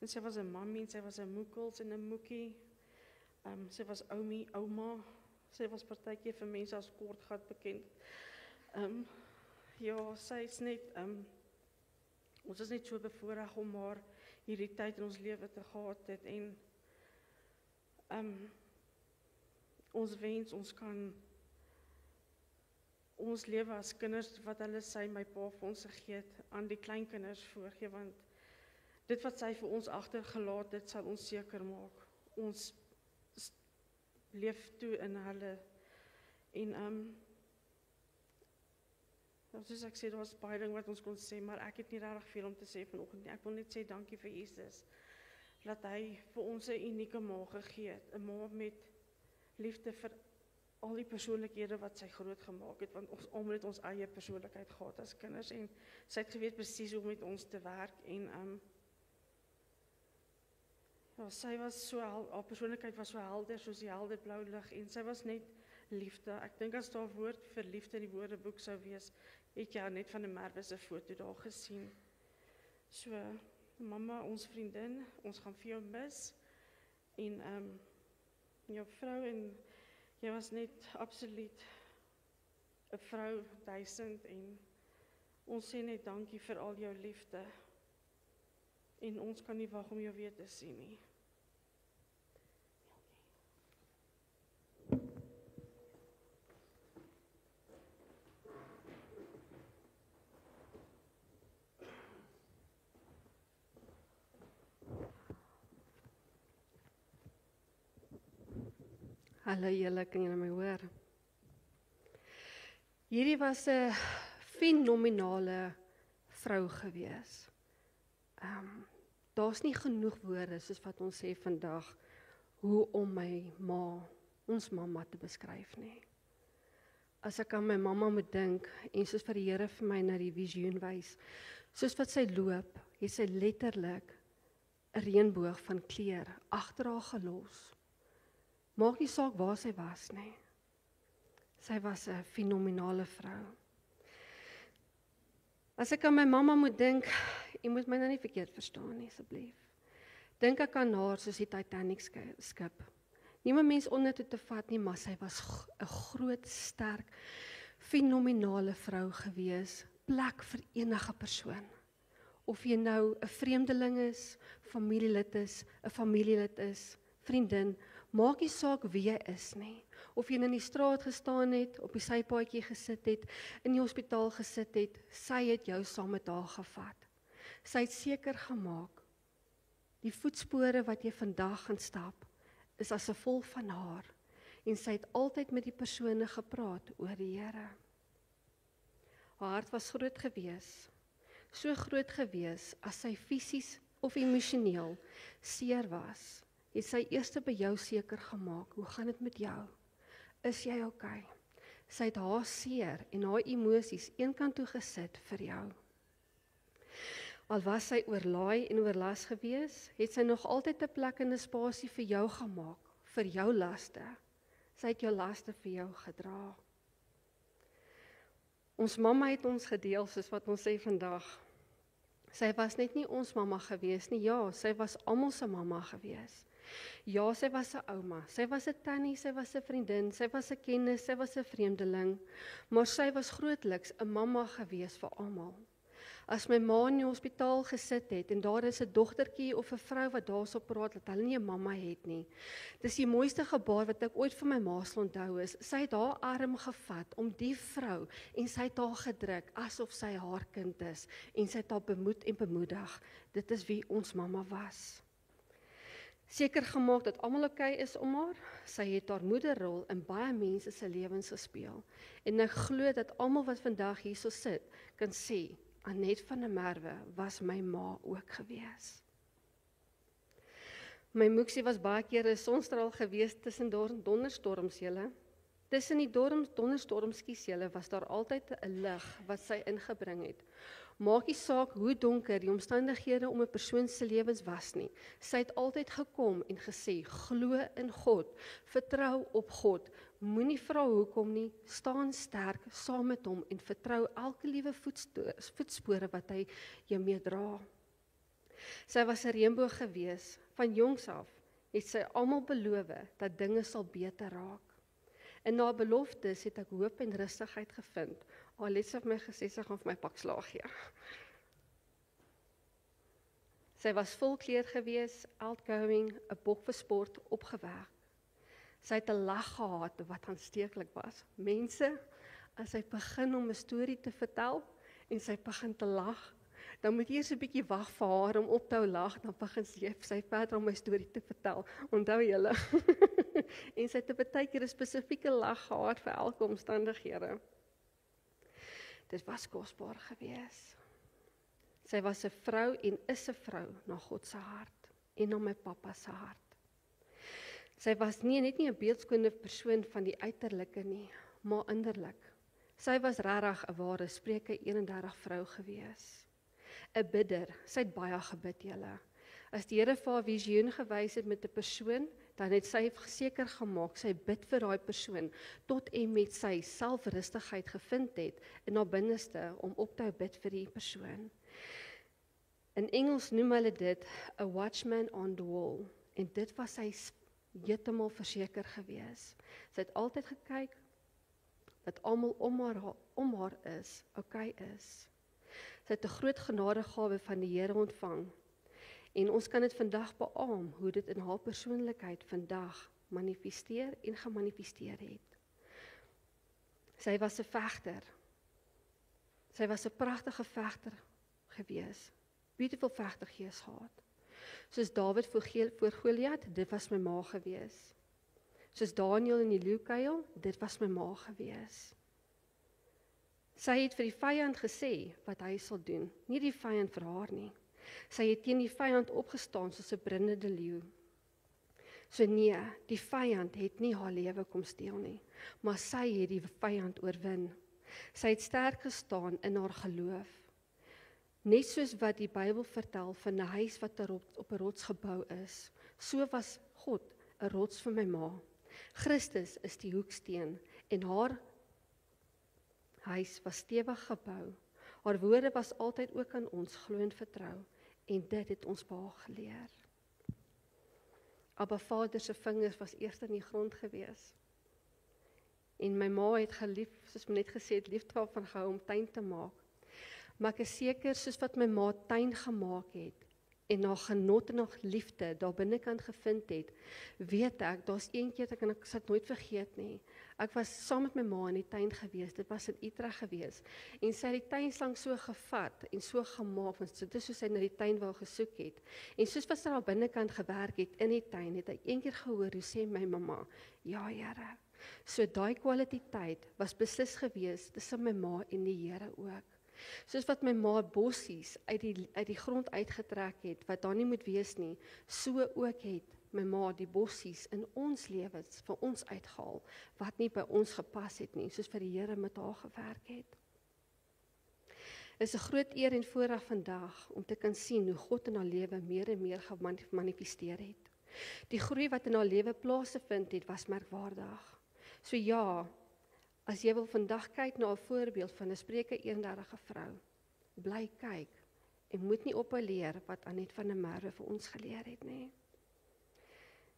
En sy was 'n mammie, en sy was 'n moekels en 'n moekie, sy was ouma, sy was partykeer vir mense as kortgat bekend. Ja, sy is net, ons is net so bevoorreg om haar hierdie tyd in ons lewe te gehad het en ons wens, ons kan ons lewe as kinders wat hulle sy, my pa vir ons gegee het, aan die kleinkinders voorgee, want dit wat sy vir ons agtergelaat het, sal ons seker maak. Ons leef toe in hulle en soos ek sê, daar was baie ding wat ons kon sê, maar ek het nie regtig veel om te sê vanoggend nie. Ek wil net sê dankie vir Jesus, dat hy vir ons 'n unieke ma gegee het, 'n ma met liefde vir al die persoonlikhede wat sy groot gemaak het, want ons almal het ons eie persoonlikheid gehad as kinders en sy het geweet presies hoe om met ons te werk en ja, sy was so, haar persoonlikheid was so helder soos die helder blou lig en sy was net liefde. Ek dink as daar woord vir liefde in die woordeboek sou wees, het jy net van 'n Merwe se foto daar gesien. So, mamma, ons vriendin, ons gaan vir jou mis. En jou vrou en jy was net absoluut 'n vrou 1000 en ons sê net dankie vir al jou liefde. En ons kan nie wag om jou weer te sien nie. Hallo julle, kan julle my hoor? Hierdie was 'n fenominale vrou gewees. Daar's nie genoeg woorde soos wat ons sê vandag hoe om my ma, ons mamma te beskryf nie. As ek aan my mamma moet dink en soos vir die Here vir my na die visioen wys, soos wat sy loop, het sy letterlik 'n reënboog van kleur agter haar gelos. Maak nie saak waar sy was nie. Sy was 'n fenominale vrou. As ek aan my mamma moet dink, jy moet my nou nie verkeerd verstaan nie, asseblief. Dink ek aan haar soos die Titanic skip. Nie 'n mens onder toe te vat nie, maar sy was 'n groot, sterk, fenominale vrou gewees, plek vir enige persoon. Of jy nou 'n vreemdeling is, familielid is, 'n familielid is, vriendin, maak nie saak wie jy is nie. Of jy in die straat gestaan het, op die sypaadjie gesit het, in die hospitaal gesit het, sy het jou saam met haar gevat. Sy het seker gemaak, die voetspore wat jy vandag gaan stap, is as 'n gevolg van haar. En sy het altyd met die persone gepraat oor die Here. Haar hart was groot gewees, so groot gewees, as sy fisies of emosioneel seer was, het sy eers by jou seker gemaak, hoe gaan dit met jou? Is jy okay? Sy het haar seer en haar emosies eenkant toe gesit vir jou. Al was sy oorlaai en oorlas gewees, het sy nog altyd 'n plek en 'n spasie vir jou gemaak, vir jou laste. Sy het jou laste vir jou gedra. Ons mamma het ons gedeel, soos wat ons sê vandag. Sy was net nie ons mamma gewees nie, ja, sy was almal se mamma gewees. Ja, sy was 'n ouma, sy was 'n tannie, sy was 'n vriendin, sy was 'n kennis, sy was 'n vreemdeling, maar sy was grootliks 'n mamma gewees vir almal. As my ma in die hospitaal gesit het en daar is 'n dogtertjie of 'n vrou wat daarso praat dat hulle nie 'n mamma het nie. Dis die mooiste gebaar wat ek ooit van my ma sal onthou is. Sy het haar arm gevat om die vrou en sy het haar gedruk asof sy haar kind is en sy het haar bemoed en bemoedig. Dit is wie ons mamma was. Seker gemaak dat almal okay is om haar. Sy het haar moederrol in baie mense se lewens gespeel. En ek glo dat almal wat vandag hierso sit, kan sê Annette van der Merwe was my ma ook gewees. My moeksie was baie keer 'n sonstraal gewees tussen donderstorms julle. Tussen die donderstorms kies julle was daar altyd 'n lig wat sy ingebring het. Maak nie saak hoe donker die omstandighede om 'n persoon se lewens was nie. Sy het altyd gekom en gesê, glo in God, vertrou op God, moenie vra hoekom nie, staan sterk saam met hom en vertrou elke liewe voetspore wat hy jou mee dra. Sy was 'n reënboog gewees, van jongs af het sy almal beloof dat dinge sal beter raak. In haar beloftes het ek hoop en rustigheid gevind. Al het sy vir my gesê, sy gaan vir my pak slaag gee. Sy was volkleer gewees, outgoing, 'n bok vir sport, opgewerk. Sy het 'n lag gehad wat aansteeklik was. Mense, as sy begin om 'n storie te vertel en sy begin te lag, dan moet jy eers 'n bietjie wag vir haar om op te hou lag, dan begin sy verder om my storie te vertel. Onthou julle? En sy het 'n baie keer 'n spesifieke lag gehad vir elke omstandighede. Dit was kosbaar gewees. Sy was 'n vrou en is 'n vrou na God se hart en na my pappa se hart. Sy was net nie 'n beeldskone persoon van die uiterlike nie, maar innerlik. Sy was regtig 'n ware Spreuke 31 vrou gewees. 'n Bidder, sy het baie gebid julle. As die Here vir haar visioen gewys het met 'n persoon, dan het sy seker gemaak sy bid vir daai persoon tot en met sy selfrustigheid gevind het in haar binneste om op te hou bid vir die persoon. In Engels noem hulle dit 'a watchman on the wall en dit was sy heeltemal verseker gewees. Sy het altyd gekyk dat almal om haar is, okay is. Sy het 'n groot genadegawe van die Here ontvang. En ons kan dit vandag beamoen hoe dit in haar persoonlikheid vandag manifesteer en gemanifesteer het. Sy was 'n vegter. Sy was 'n pragtige vegter gewees. Beautiful vegter gees gehad. Soos Dawid voor Goliat, dit was my ma gewees. Soos Daniel in die leeukuil, dit was my ma gewees. Sy het vir die vyand gesê wat hy sal doen, nie die vyand vir haar nie. Sy het teen die vyand opgestaan soos 'n brandende leeu. So nee, die vyand het nie haar lewe kom steel nie, maar sy het die vyand oorwin. Sy het sterk gestaan in haar geloof. Net soos wat die Bybel vertel van 'n huis wat op 'n rots gebou is, so was God 'n rots vir my ma. Christus is die hoeksteen en haar huis was stewig gebou. Haar woorde was altyd ook aan ons glo en vertrou en dit het ons baie geleer. Abba Vader se vingers was eers in die grond gewees. En my ma het gelief, soos my net gesê het, lief daarvan gehou om tuin te maak. Maar ek is seker soos wat my ma tuin gemaak het en haar genot en haar liefde daar binnekant gevind het, weet ek, daar's een keer en ek sal dit nooit vergeet nie. Ek was saam met my ma in die tuin gewees, dit was in Utrecht gewees, en sy het die tuinslang so gevat en so gemaak, want dit is soos sy na die tuin wou gesoek het. En soos wat sy daar binnekant gewerk het in die tuin, het hy een keer gehoor hoe sê my mamma, ja Here. So daai kwaliteit was beslis gewees tussen my ma en die Here ook. Soos wat my ma bossies uit die grond uitgetrek het, wat daar nie moet wees nie, so ook het my ma die bossies in ons lewens vir ons uitgehaal, wat nie by ons gepas het nie, soos vir die Here met haar gewerk het. Is 'n groot eer en voorreg vandag om te kan sien hoe God in haar lewe meer en meer gemanifesteer het. Die groei wat in haar lewe plaasgevind het, was merkwaardig. So ja, as jy wil vandag kyk na 'n voorbeeld van 'n Spreuke 31 vrou, bly kyk en moet nie ophou leer wat Anet van der Merwe vir ons geleer het nie.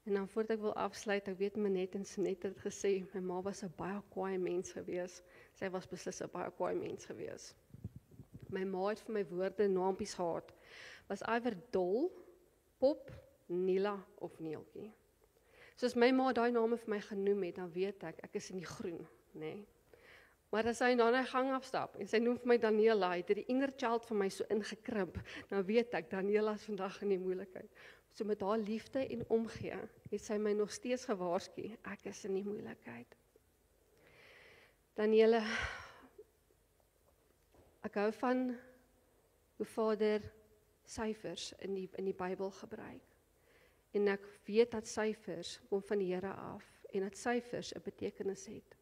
En dan voordat ek wil afsluit, ek weet Manet en Sinet het gesê, my ma was 'n baie kwaai mens gewees. Sy was beslis 'n baie kwaai mens gewees. My ma het vir my woorde naampies gehad. Was iwer Dol, Pop, Nila of Neeltjie. Soos my ma daai name vir my genoem het, dan weet ek is in die groen, nê. Maar as sy dan 'n gang afstap en sy noem vir my Daniela, het die inner child van my so ingekrimp, dan weet ek Daniela is vandag in die moeilikheid. So met haar liefde en omgee, het sy my nog steeds gewaarsku, ek is in die moeilikheid. Daniela, ek hou van hoe Vader syfers in die Bybel gebruik. En ek weet dat syfers kom van die Here af en dat syfers 'n betekenis het.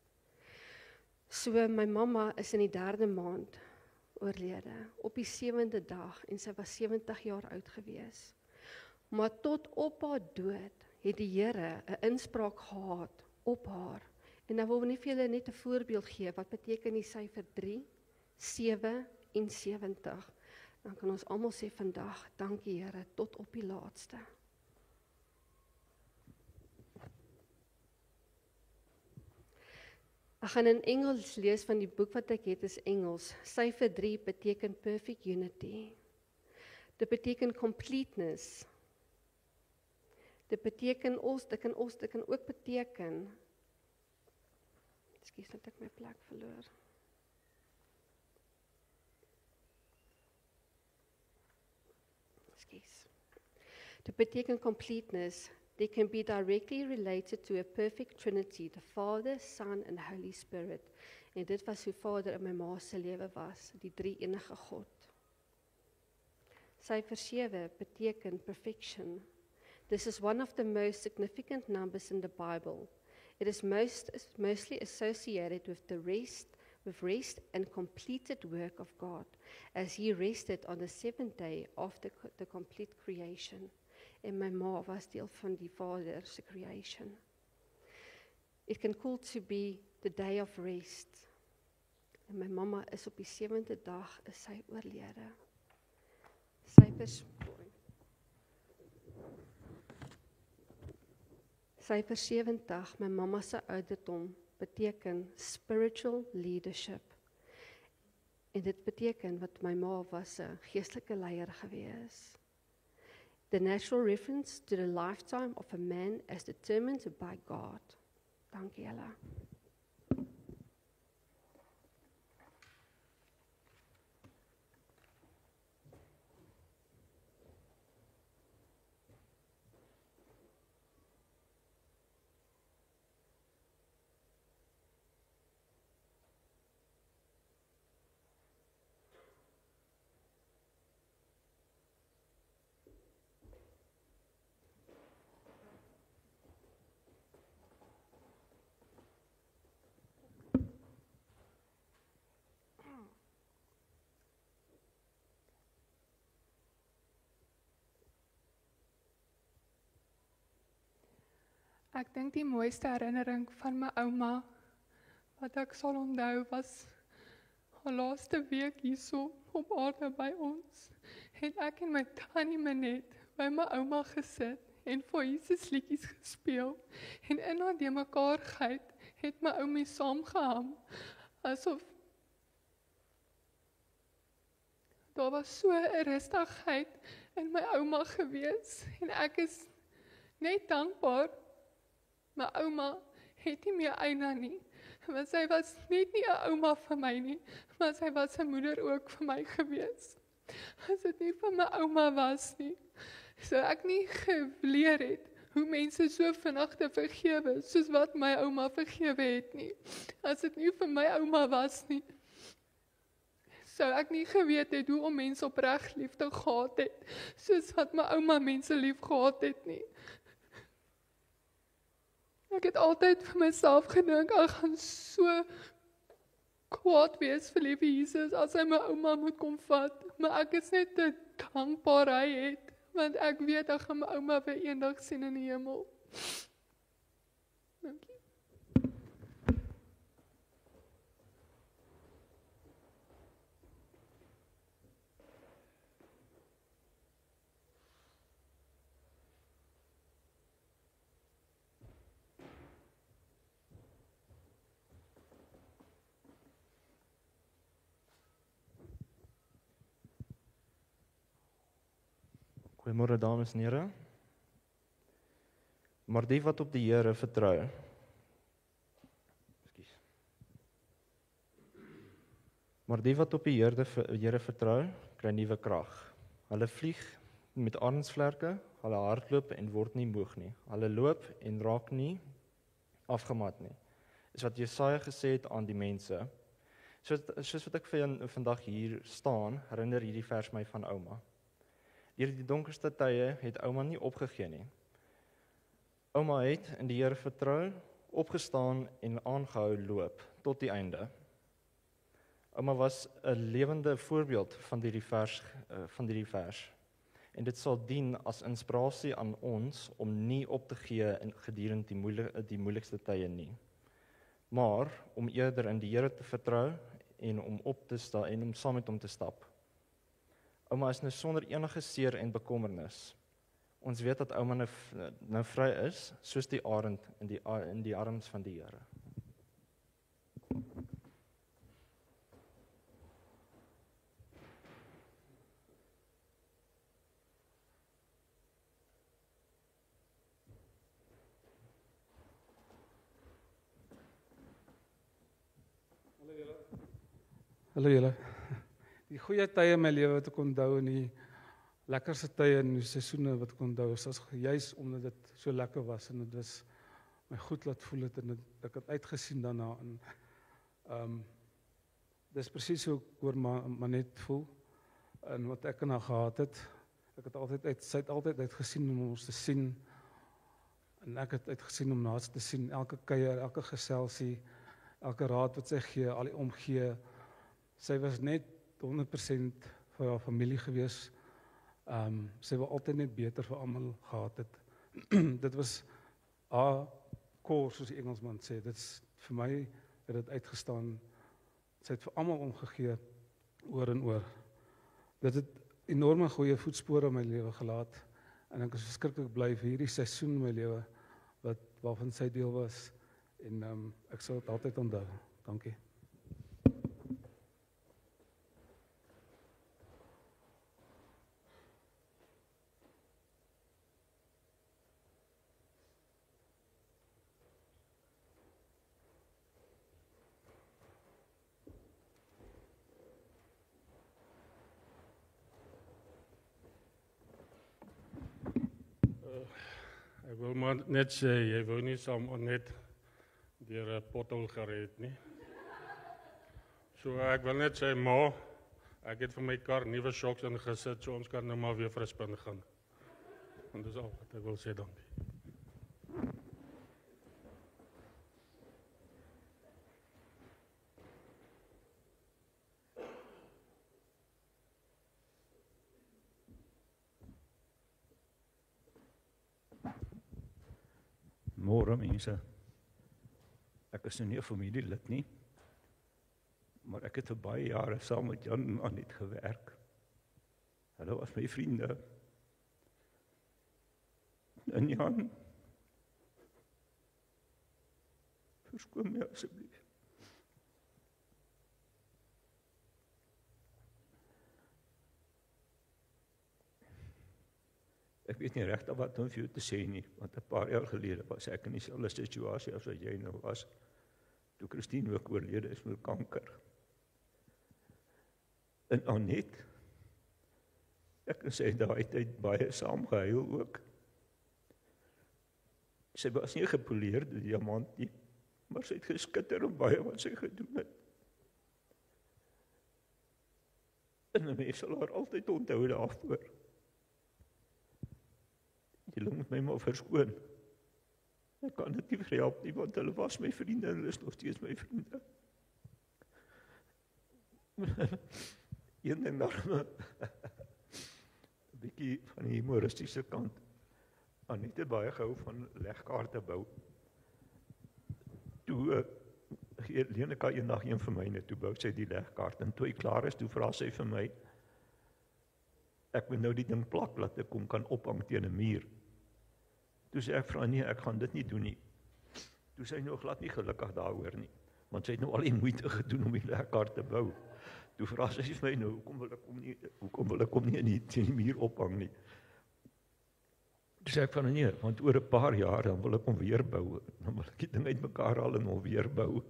So my mamma is in die 3de maand oorlede, op die 7de dag en sy was 70 jaar oud gewees. Maar tot op haar dood het die Here 'n inspraak gehad op haar. En nou wil ek vir julle net 'n voorbeeld gee wat beteken die syfer 3, 7 en 70. Dan kan ons almal sê vandag, dankie Here, tot op die laaste. Ek gaan in Engels lees van die boek wat ek het, is Engels. Syfer 3 beteken perfect unity. Dit beteken completeness. Dit beteken dit kan ook beteken, ekskuus dat ek my plek verloor. Ekskuus. Dit beteken completeness. They can be directly related to a perfect Trinity, the Father, Son and Holy Spirit. En dit was hoe Vader in my ma se lewe was, die drie enige God. Syfer 7 beteken perfection. This is one of the most significant numbers in the Bible. It is mostly associated with rest and completed work of God, as He rested on the 7th day after the complete creation. en my ma was deel van die Vader se creation. It can call to be the day of rest. En my mamma is op die 7de dag is sy oorlede. Syfer 70, my mamma se ouderdom beteken spiritual leadership. En dit beteken wat my ma was 'n geestelike leier gewees. The natural reference to the lifetime of a man as determined by God. Dankie julle. Ek dink die mooiste herinnering van my ouma wat ek sal onthou was haar laaste week hierso op aarde by ons. Het ek en my tannie Minet by my ouma gesit en vir Jesus liedjies gespeel en in haar de mekaar geit het my oumie saamgeham asof daar was so 'n rustigheid in my ouma gewees en ek is net dankbaar. My ouma het nie meer eina nie, want sy was net nie 'n ouma vir my nie, maar sy was 'n moeder ook vir my gewees. As dit nie vir my ouma was nie, sou ek nie geleer het hoe mense so vinnig te vergewe, soos wat my ouma vergewe het nie. As dit nie vir my ouma was nie, sou ek nie geweet het hoe om mense opreg lief te gehad het, soos wat my ouma mense lief gehad het nie. Ek het altyd vir myself gedink, ek gaan so kwaad wees vir liewe Jesus, as hy my ouma moet kom vat, maar ek is net te dankbaar hy het, want ek weet ek gaan my ouma weer eendag sien in die hemel. Dankie. Goeiemôre dames en here. Maar die wat op die Here vertrou. Ekskuus. Maar die wat op die Here vertrou, kry nuwe krag. Hulle vlieg met arensvlerke, hulle hardloop en word nie moeg nie. Hulle loop en raak nie afgemat nie. Is wat Jesaja gesê het aan die mense. Soos wat ek vandag hier staan, herinner hierdie vers my van ouma. Deur die donkerste tye het ouma nie opgegee nie. Ouma het in die Here vertrou, opgestaan en aangehou loop tot die einde. Ouma was 'n lewende voorbeeld van hierdie vers. En dit sal dien as inspirasie aan ons om nie op te gee gedurende die moeilikste tye nie. Maar om eerder in die Here te vertrou en om op te staan en om saam met hom te stap. Ouma is nou sonder enige seer en bekommernis. Ons weet dat ouma nou vry is, soos die arend in die arms van die Here. Hallo julle. Die goeie tye in my lewe wat ek onthou en die lekkerste tye in die seisoene wat ek onthou, is juis omdat dit so lekker was en dit was my goed laat voel het en ek het uitgesien daarna en dis presies hoe ek oor maar net voel en wat ek en haar gehad het. Sy het altyd uitgesien om ons te sien en ek het uitgesien om naast te sien, elke kuier, elke geselsie, elke raad wat sy gee, al die omgee. Sy was net 100% vir haar familie gewees. Sy wou altyd net beter vir almal gehad het. Dit was haar core, soos die Engelsman sê. Dit is vir my het dit uitgestaan. Sy het vir almal omgegee oor en oor. Dit het enorme goeie voetspore in my lewe gelaat en ek is verskriklik bly vir hierdie seisoen in my lewe waarvan sy deel was en ek sal dit altyd onthou. Dankie. Ek wil maar net sê, jy wou nie saam net deur 'n pothol gered nie. So ek wil net sê, ma, ek het vir my kar nuwe shocks ingesit, so ons kan nou maar weer vir 'n spin gaan. En dis al wat ek wil sê, dankie. Môre mense, ek is nou nie 'n familielid nie, maar ek het vir baie jare saam met Jan en Annette gewerk. Hulle was my vriende. En Jan, verskoon my asseblief. Ek weet nie regtig wat om vir jou te sê nie, want 'n paar jaar gelede was ek in dieselfde situasie as wat jy nou was, toe Christine ook oorlede is met kanker. En Annette, ek kan sê daai tyd baie saam gehuil ook. Sy was nie gepoleerde diamant nie, maar sy het geskitter om baie wat sy gedoen het. En 'n mens sal haar altyd onthou daarvoor. Julle moet my maar verskoon. Ek kan dit nie verhelp nie, want hulle was my vriende en hulle is nog steeds my vriende. Een ding daarom, 'n bietjie van die humoristiese kant. Annette baie gehou van legkaarte bou. Toe leen ek haar eendag een vir my net, toe bou sy die legkaart, en toe hy klaar is, toe vra sy vir my, ek moet nou die ding plak, laat ek hom kan ophang teen 'n muur. Toe sê ek vir haar, nee, ek gaan dit nie doen nie. Toe sy nou glad nie gelukkig daaroor nie, want sy het nou al die moeite gedoen om die legkaart te bou. Toe vra sy vir my nou, hoekom wil ek hom nie teen die muur ophang nie. Toe sê ek van nee, want oor 'n paar jaar dan wil ek hom weer bou. Dan wil ek die ding uitmekaar haal en hom weer bou.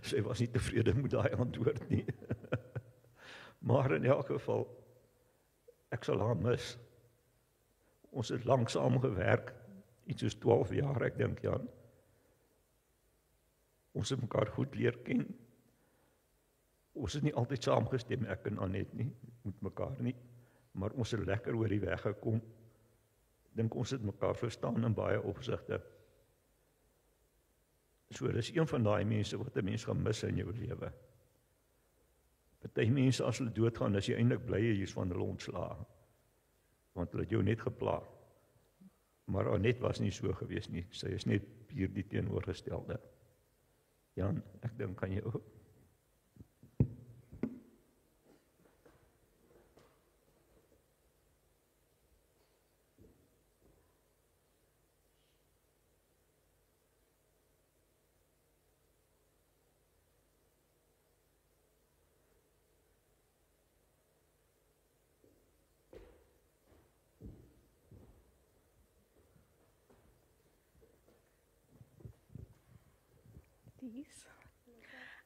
Sy was nie tevrede met daai antwoord nie. Maar in elk geval, ek sal haar mis. Ons het lank saam gewerk, iets soos 12 jaar, ek dink, Jan. Ons het mekaar goed leer ken. Ons het nie altyd saamgestem, ek en Annette nie, met mekaar nie, maar ons het lekker oor die weg gekom. Dink ons het mekaar verstaan in baie opsigte. So, dis een van daai mense wat 'n mens gaan mis in jou lewe. Party mense, as hulle doodgaan, is jy eintlik bly jy is van hulle ontslae, want hulle het jou net gepla. Maar Annette was nie so gewees nie, sy is net hier die teenoorgestelde. Jan, ek dink aan jou.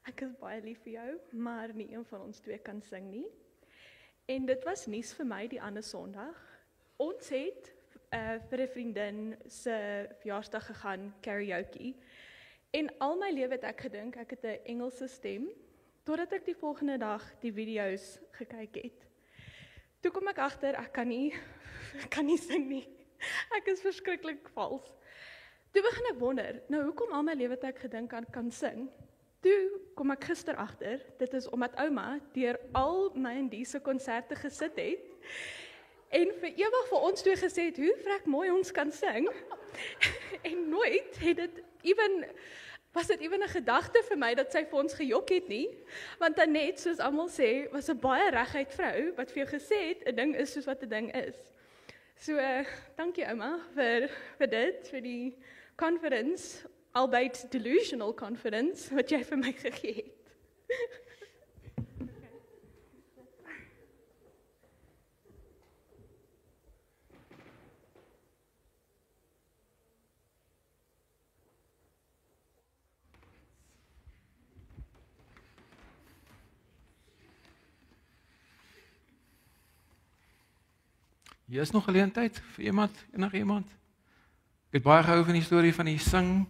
Ek is baie lief vir jou, maar nie een van ons twee kan sing nie. En dit was nuus vir my die ander Sondag. Ons het vir 'n vriendin se verjaarsdag gegaan, karaoke. En al my lewe het ek gedink ek het 'n Engelse stem, totdat ek die volgende dag die video's gekyk het. Toe kom ek agter ek kan nie sing nie. Ek is verskriklik vals. Toe begin ek wonder, nou hoekom al my lewe het ek gedink ek kan sing? Toe kom ek gister agter, dit is omdat ouma deur al my en die se konserte gesit het En vir ewig vir ons twee gesê het, hoe vrek mooi ons kan sing. En nooit het dit was dit ewen 'n gedagte vir my dat sy vir ons gejok het nie. Want Annette, soos almal sê, was 'n baie reguit vrou wat vir jou gesê het 'n ding is soos wat 'n ding is. So dankie ouma vir dit, vir die confidence, albeit delusional confidence wat jy vir my gegee het. Hier is nog geleentheid vir enigiemand. Ek het baie gehou van die storie van die sing.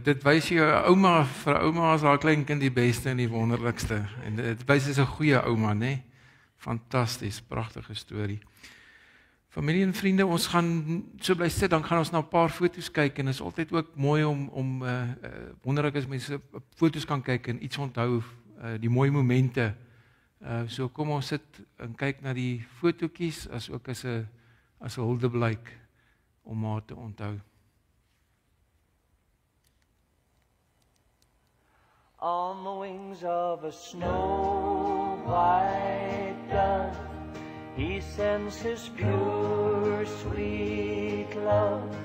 Dit wys jou ouma, vir ouma is haar kleinkind die beste en die wonderlikste. En dit wys is 'n goeie ouma, né? Fantasties, pragtige storie. Familie en vriende, ons gaan so bly sit, dan gaan ons na 'n paar foto's kyk en dit is altyd ook mooi om wonderlik as mense foto's kan kyk en iets onthou, die mooi momente. So kom ons sit en kyk na die fotootjies as ook as 'n huldeblyk om haar te onthou. On the wings of a snow white dove, he sends his pure sweet love.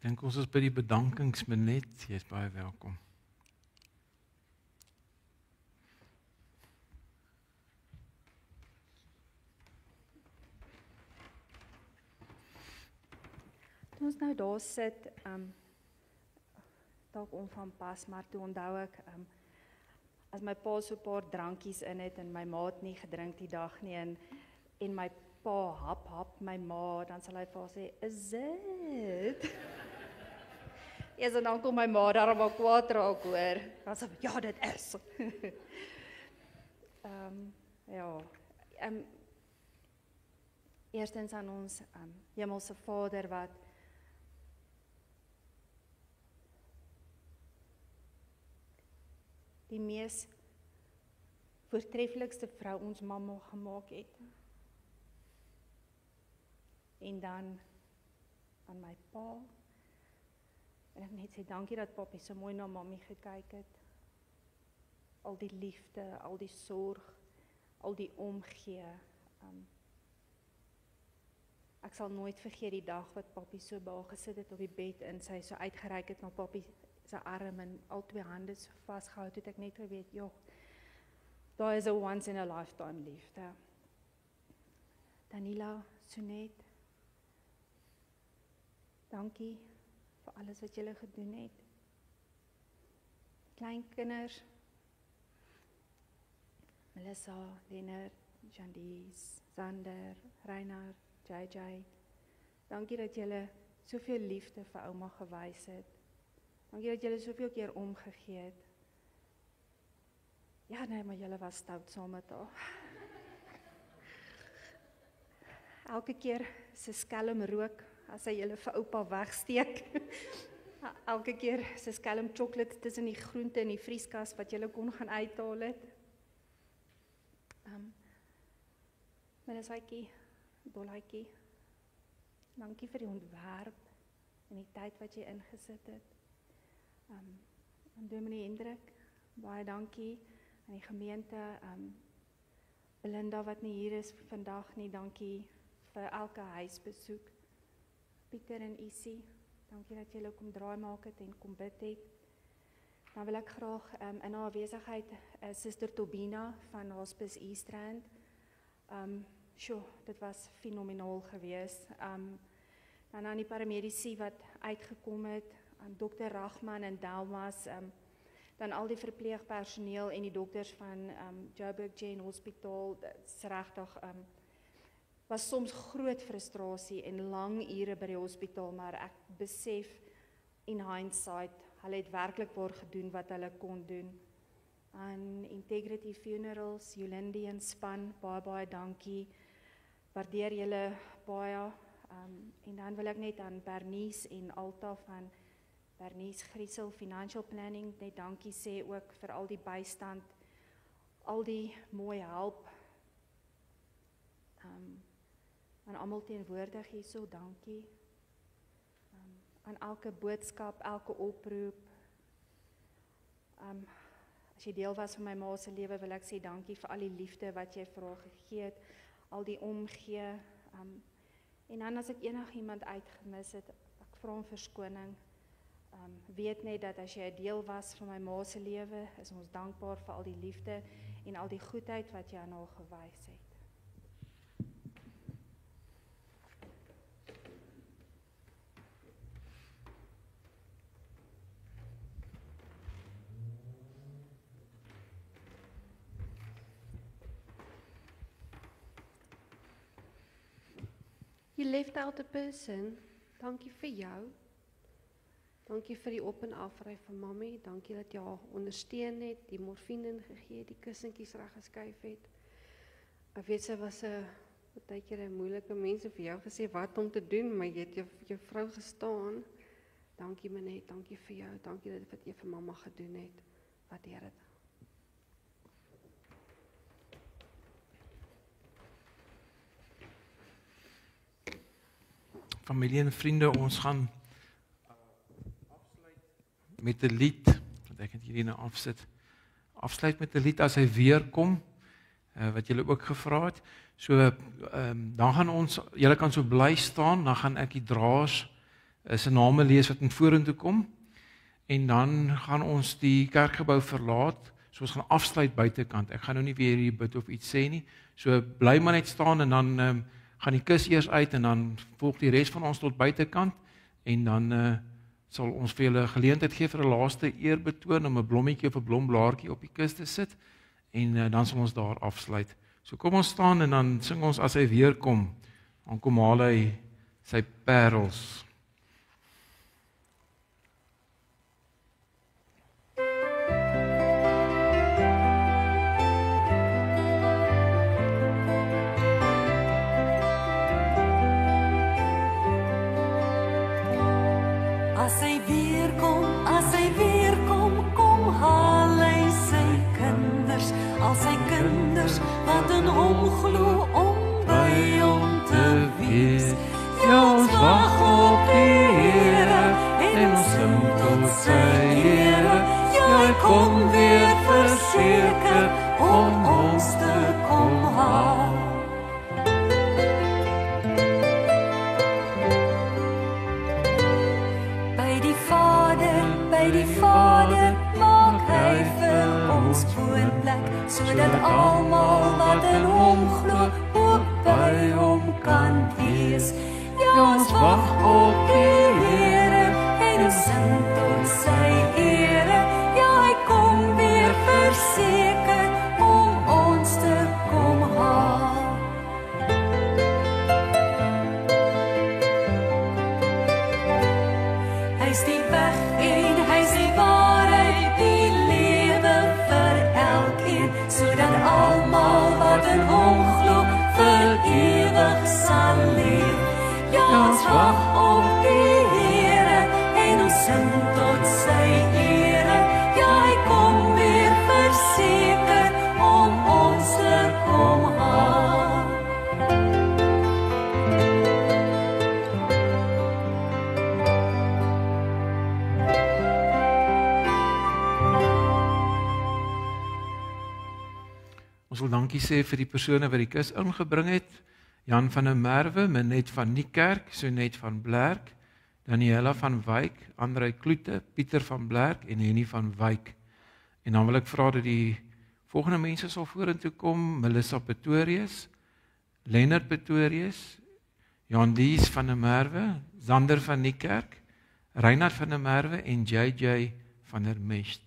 Ek dink ons is by die bedankingsminuut. Jy is baie welkom. Toe ons nou daar sit, dalk onvanpas, maar toe onthou ek, as my pa so 'n paar drankies in het en my ma het nie gedrink die dag nie en my pa hap my ma, dan sal hy vir haar sê, "Is dit?" Eers en dan kom my ma daar maar kwaad raak hoor. Dan sê, "Ja, dit is." Eerstens aan ons Hemelse Vader wat die mees voortreffelikste vrou ons mamma gemaak het. En dan aan my pa. En ek net sê dankie dat papi so mooi na mami gekyk het. Al die liefde, al die sorg, al die omgee. Ek sal nooit vergeet die dag wat papi so by haar gesit het op die bed en sy so uitgereik het na papi sy arm en al twee hande so vasgehou het ek net geweet, joh, daar is 'n once in a lifetime liefde. Danila, Sonet, dankie vir alles wat julle gedoen het. Kleinkinders, Melissa, Leonard, Jandis, Sander, Reinhard, JJ, dankie dat julle soveel liefde vir ouma gewys het. Dankie dat julle soveel keer omgegee het. Ja, nee, maar julle was stout saam met haar. Elke keer sy skelm rook, as hy julle vir oupa wegsteek. Elke keer sy skelm chocolate tussen die groente in die vrieskas wat julle kon gaan uithaal het. Melissaitjie, Dollaitjie, dankie vir die ontwerp en die tyd wat jy ingesit het. Aan Dominee Hendrik, baie dankie aan die gemeente, Belinda wat nie hier is vandag nie, dankie vir elke huisbesoek. Pieter en Isie, dankie dat julle kom draai maak het en kom bid het. Dan wil ek graag in haar afwesigheid Suster Tobina van Hospice Eastrand. Dit was fenomenaal geweest. Dan aan die paramedici wat uitgekom het, aan Dr. Rachman en Delmas, dan al die verpleegpersoneel en die dokters van Joburg General Hospital, regtig was soms groot frustrasie en lang ure by die hospitaal, maar ek besef in hindsight, hulle het werklik waar gedoen wat hulle kon doen. Aan Integrity Funerals, Jolindi en span, baie dankie. Waardeer julle baie. En dan wil ek net aan Bernice en Alta van Bernice Griesel Financial Planning net dankie sê ook vir al die bystand, al die mooi help. Aan almal teenwoordig hierso, dankie. Aan elke boodskap, elke oproep. As jy deel was van my ma se lewe, wil ek sê dankie vir al die liefde wat jy vir haar gegee het, al die omgee. En dan as ek enigiemand uitgemis het, ek vra om verskoning. Weet net dat as jy 'n deel was van my ma se lewe, is ons dankbaar vir al die liefde en al die goedheid wat jy aan haar gewys het. You left out a person. Dankie vir jou. Dankie vir die op en afry van mami. Dankie dat jy haar ondersteun het, die morfine gegee het, die kussentjies reggeskuif het. Ek weet sy was 'n baie keer 'n moeilike mens en vir jou gesê wat om te doen, maar jy het jou vrou gestaan. Dankie Manet, dankie vir jou. Dankie dat wat jy vir mamma gedoen het. Waardeer dit. Familie en vriende, ons gaan afsluit met 'n lied, want ek het hierdie nou afsluit met 'n lied as hy weer kom, wat julle ook gevra het. So, dan gaan ons, julle kan so bly staan, dan gaan ek die draers se name lees wat in vorentoe kom. En dan gaan ons die kerkgebou verlaat. So ons gaan afsluit buitekant. Ek gaan nou nie weer hier bid of iets sê nie. So bly maar net staan en dan gaan die kus eers uit en dan volg die res van ons tot buitekant en dan sal ons vir julle geleentheid gee vir 'n laaste eerbetoon om 'n blommetjie of 'n blomblaartjie op die kus te sit en dan sal ons daar afsluit. So kom ons staan en dan sing ons as hy weer kom. Dan kom haal hy sy parels. As hy weer kom haal hy sy kinders, al sy kinders wat in hom glo om by hom te wees. Ja, ons wag op die Here en ons sing tot sy Here. Ja, hy kom weer verseker om ons te kom haal. By die Vader maak hy vir ons woonplek, sodat almal wat in hom glo ook by hom kan wees. Ja, ons wag op die Here en ons sing tot sy Here. Ja, hy kom weer verseker om ons te kom haal. Hy is die weg en hy is die waarheid, die lewe vir elkeen, sodat almal wat in hom glo vir ewig sal leef. Ja, ons wag op die Here en ons sing tot sy Here. Ja, hy kom weer verseker om ons te kom haal. Ons wil dankie sê vir die persone wat die kus ingebring het. Jan van der Merwe, Menet van Niekerk, Sonet van Blerk, Daniela van Wyk, Andrei Kloete, Pieter van Blerk en Henny van Wyk. En dan wil ek vra dat die volgende mense sal vorentoe kom: Melissa Pretorius, Lennard Pretorius, Jan Dies van der Merwe, Zander van Niekerk, Reinhard van der Merwe en JJ van der Mest.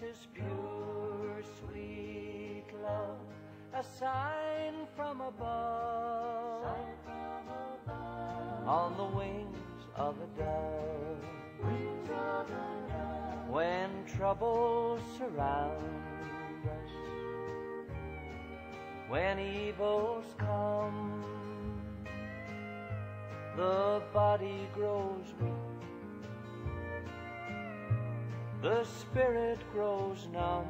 His pure, sweet love, a sign from above, on the wings of a dove. When troubles surround us, when evils come, the body grows weak, the spirit grows numb.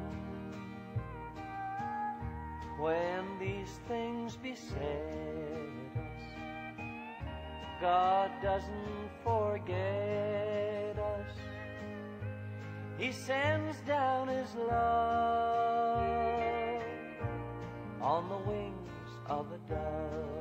When these things beset us, God doesn't forget us. He sends down His love on the wings of a dove.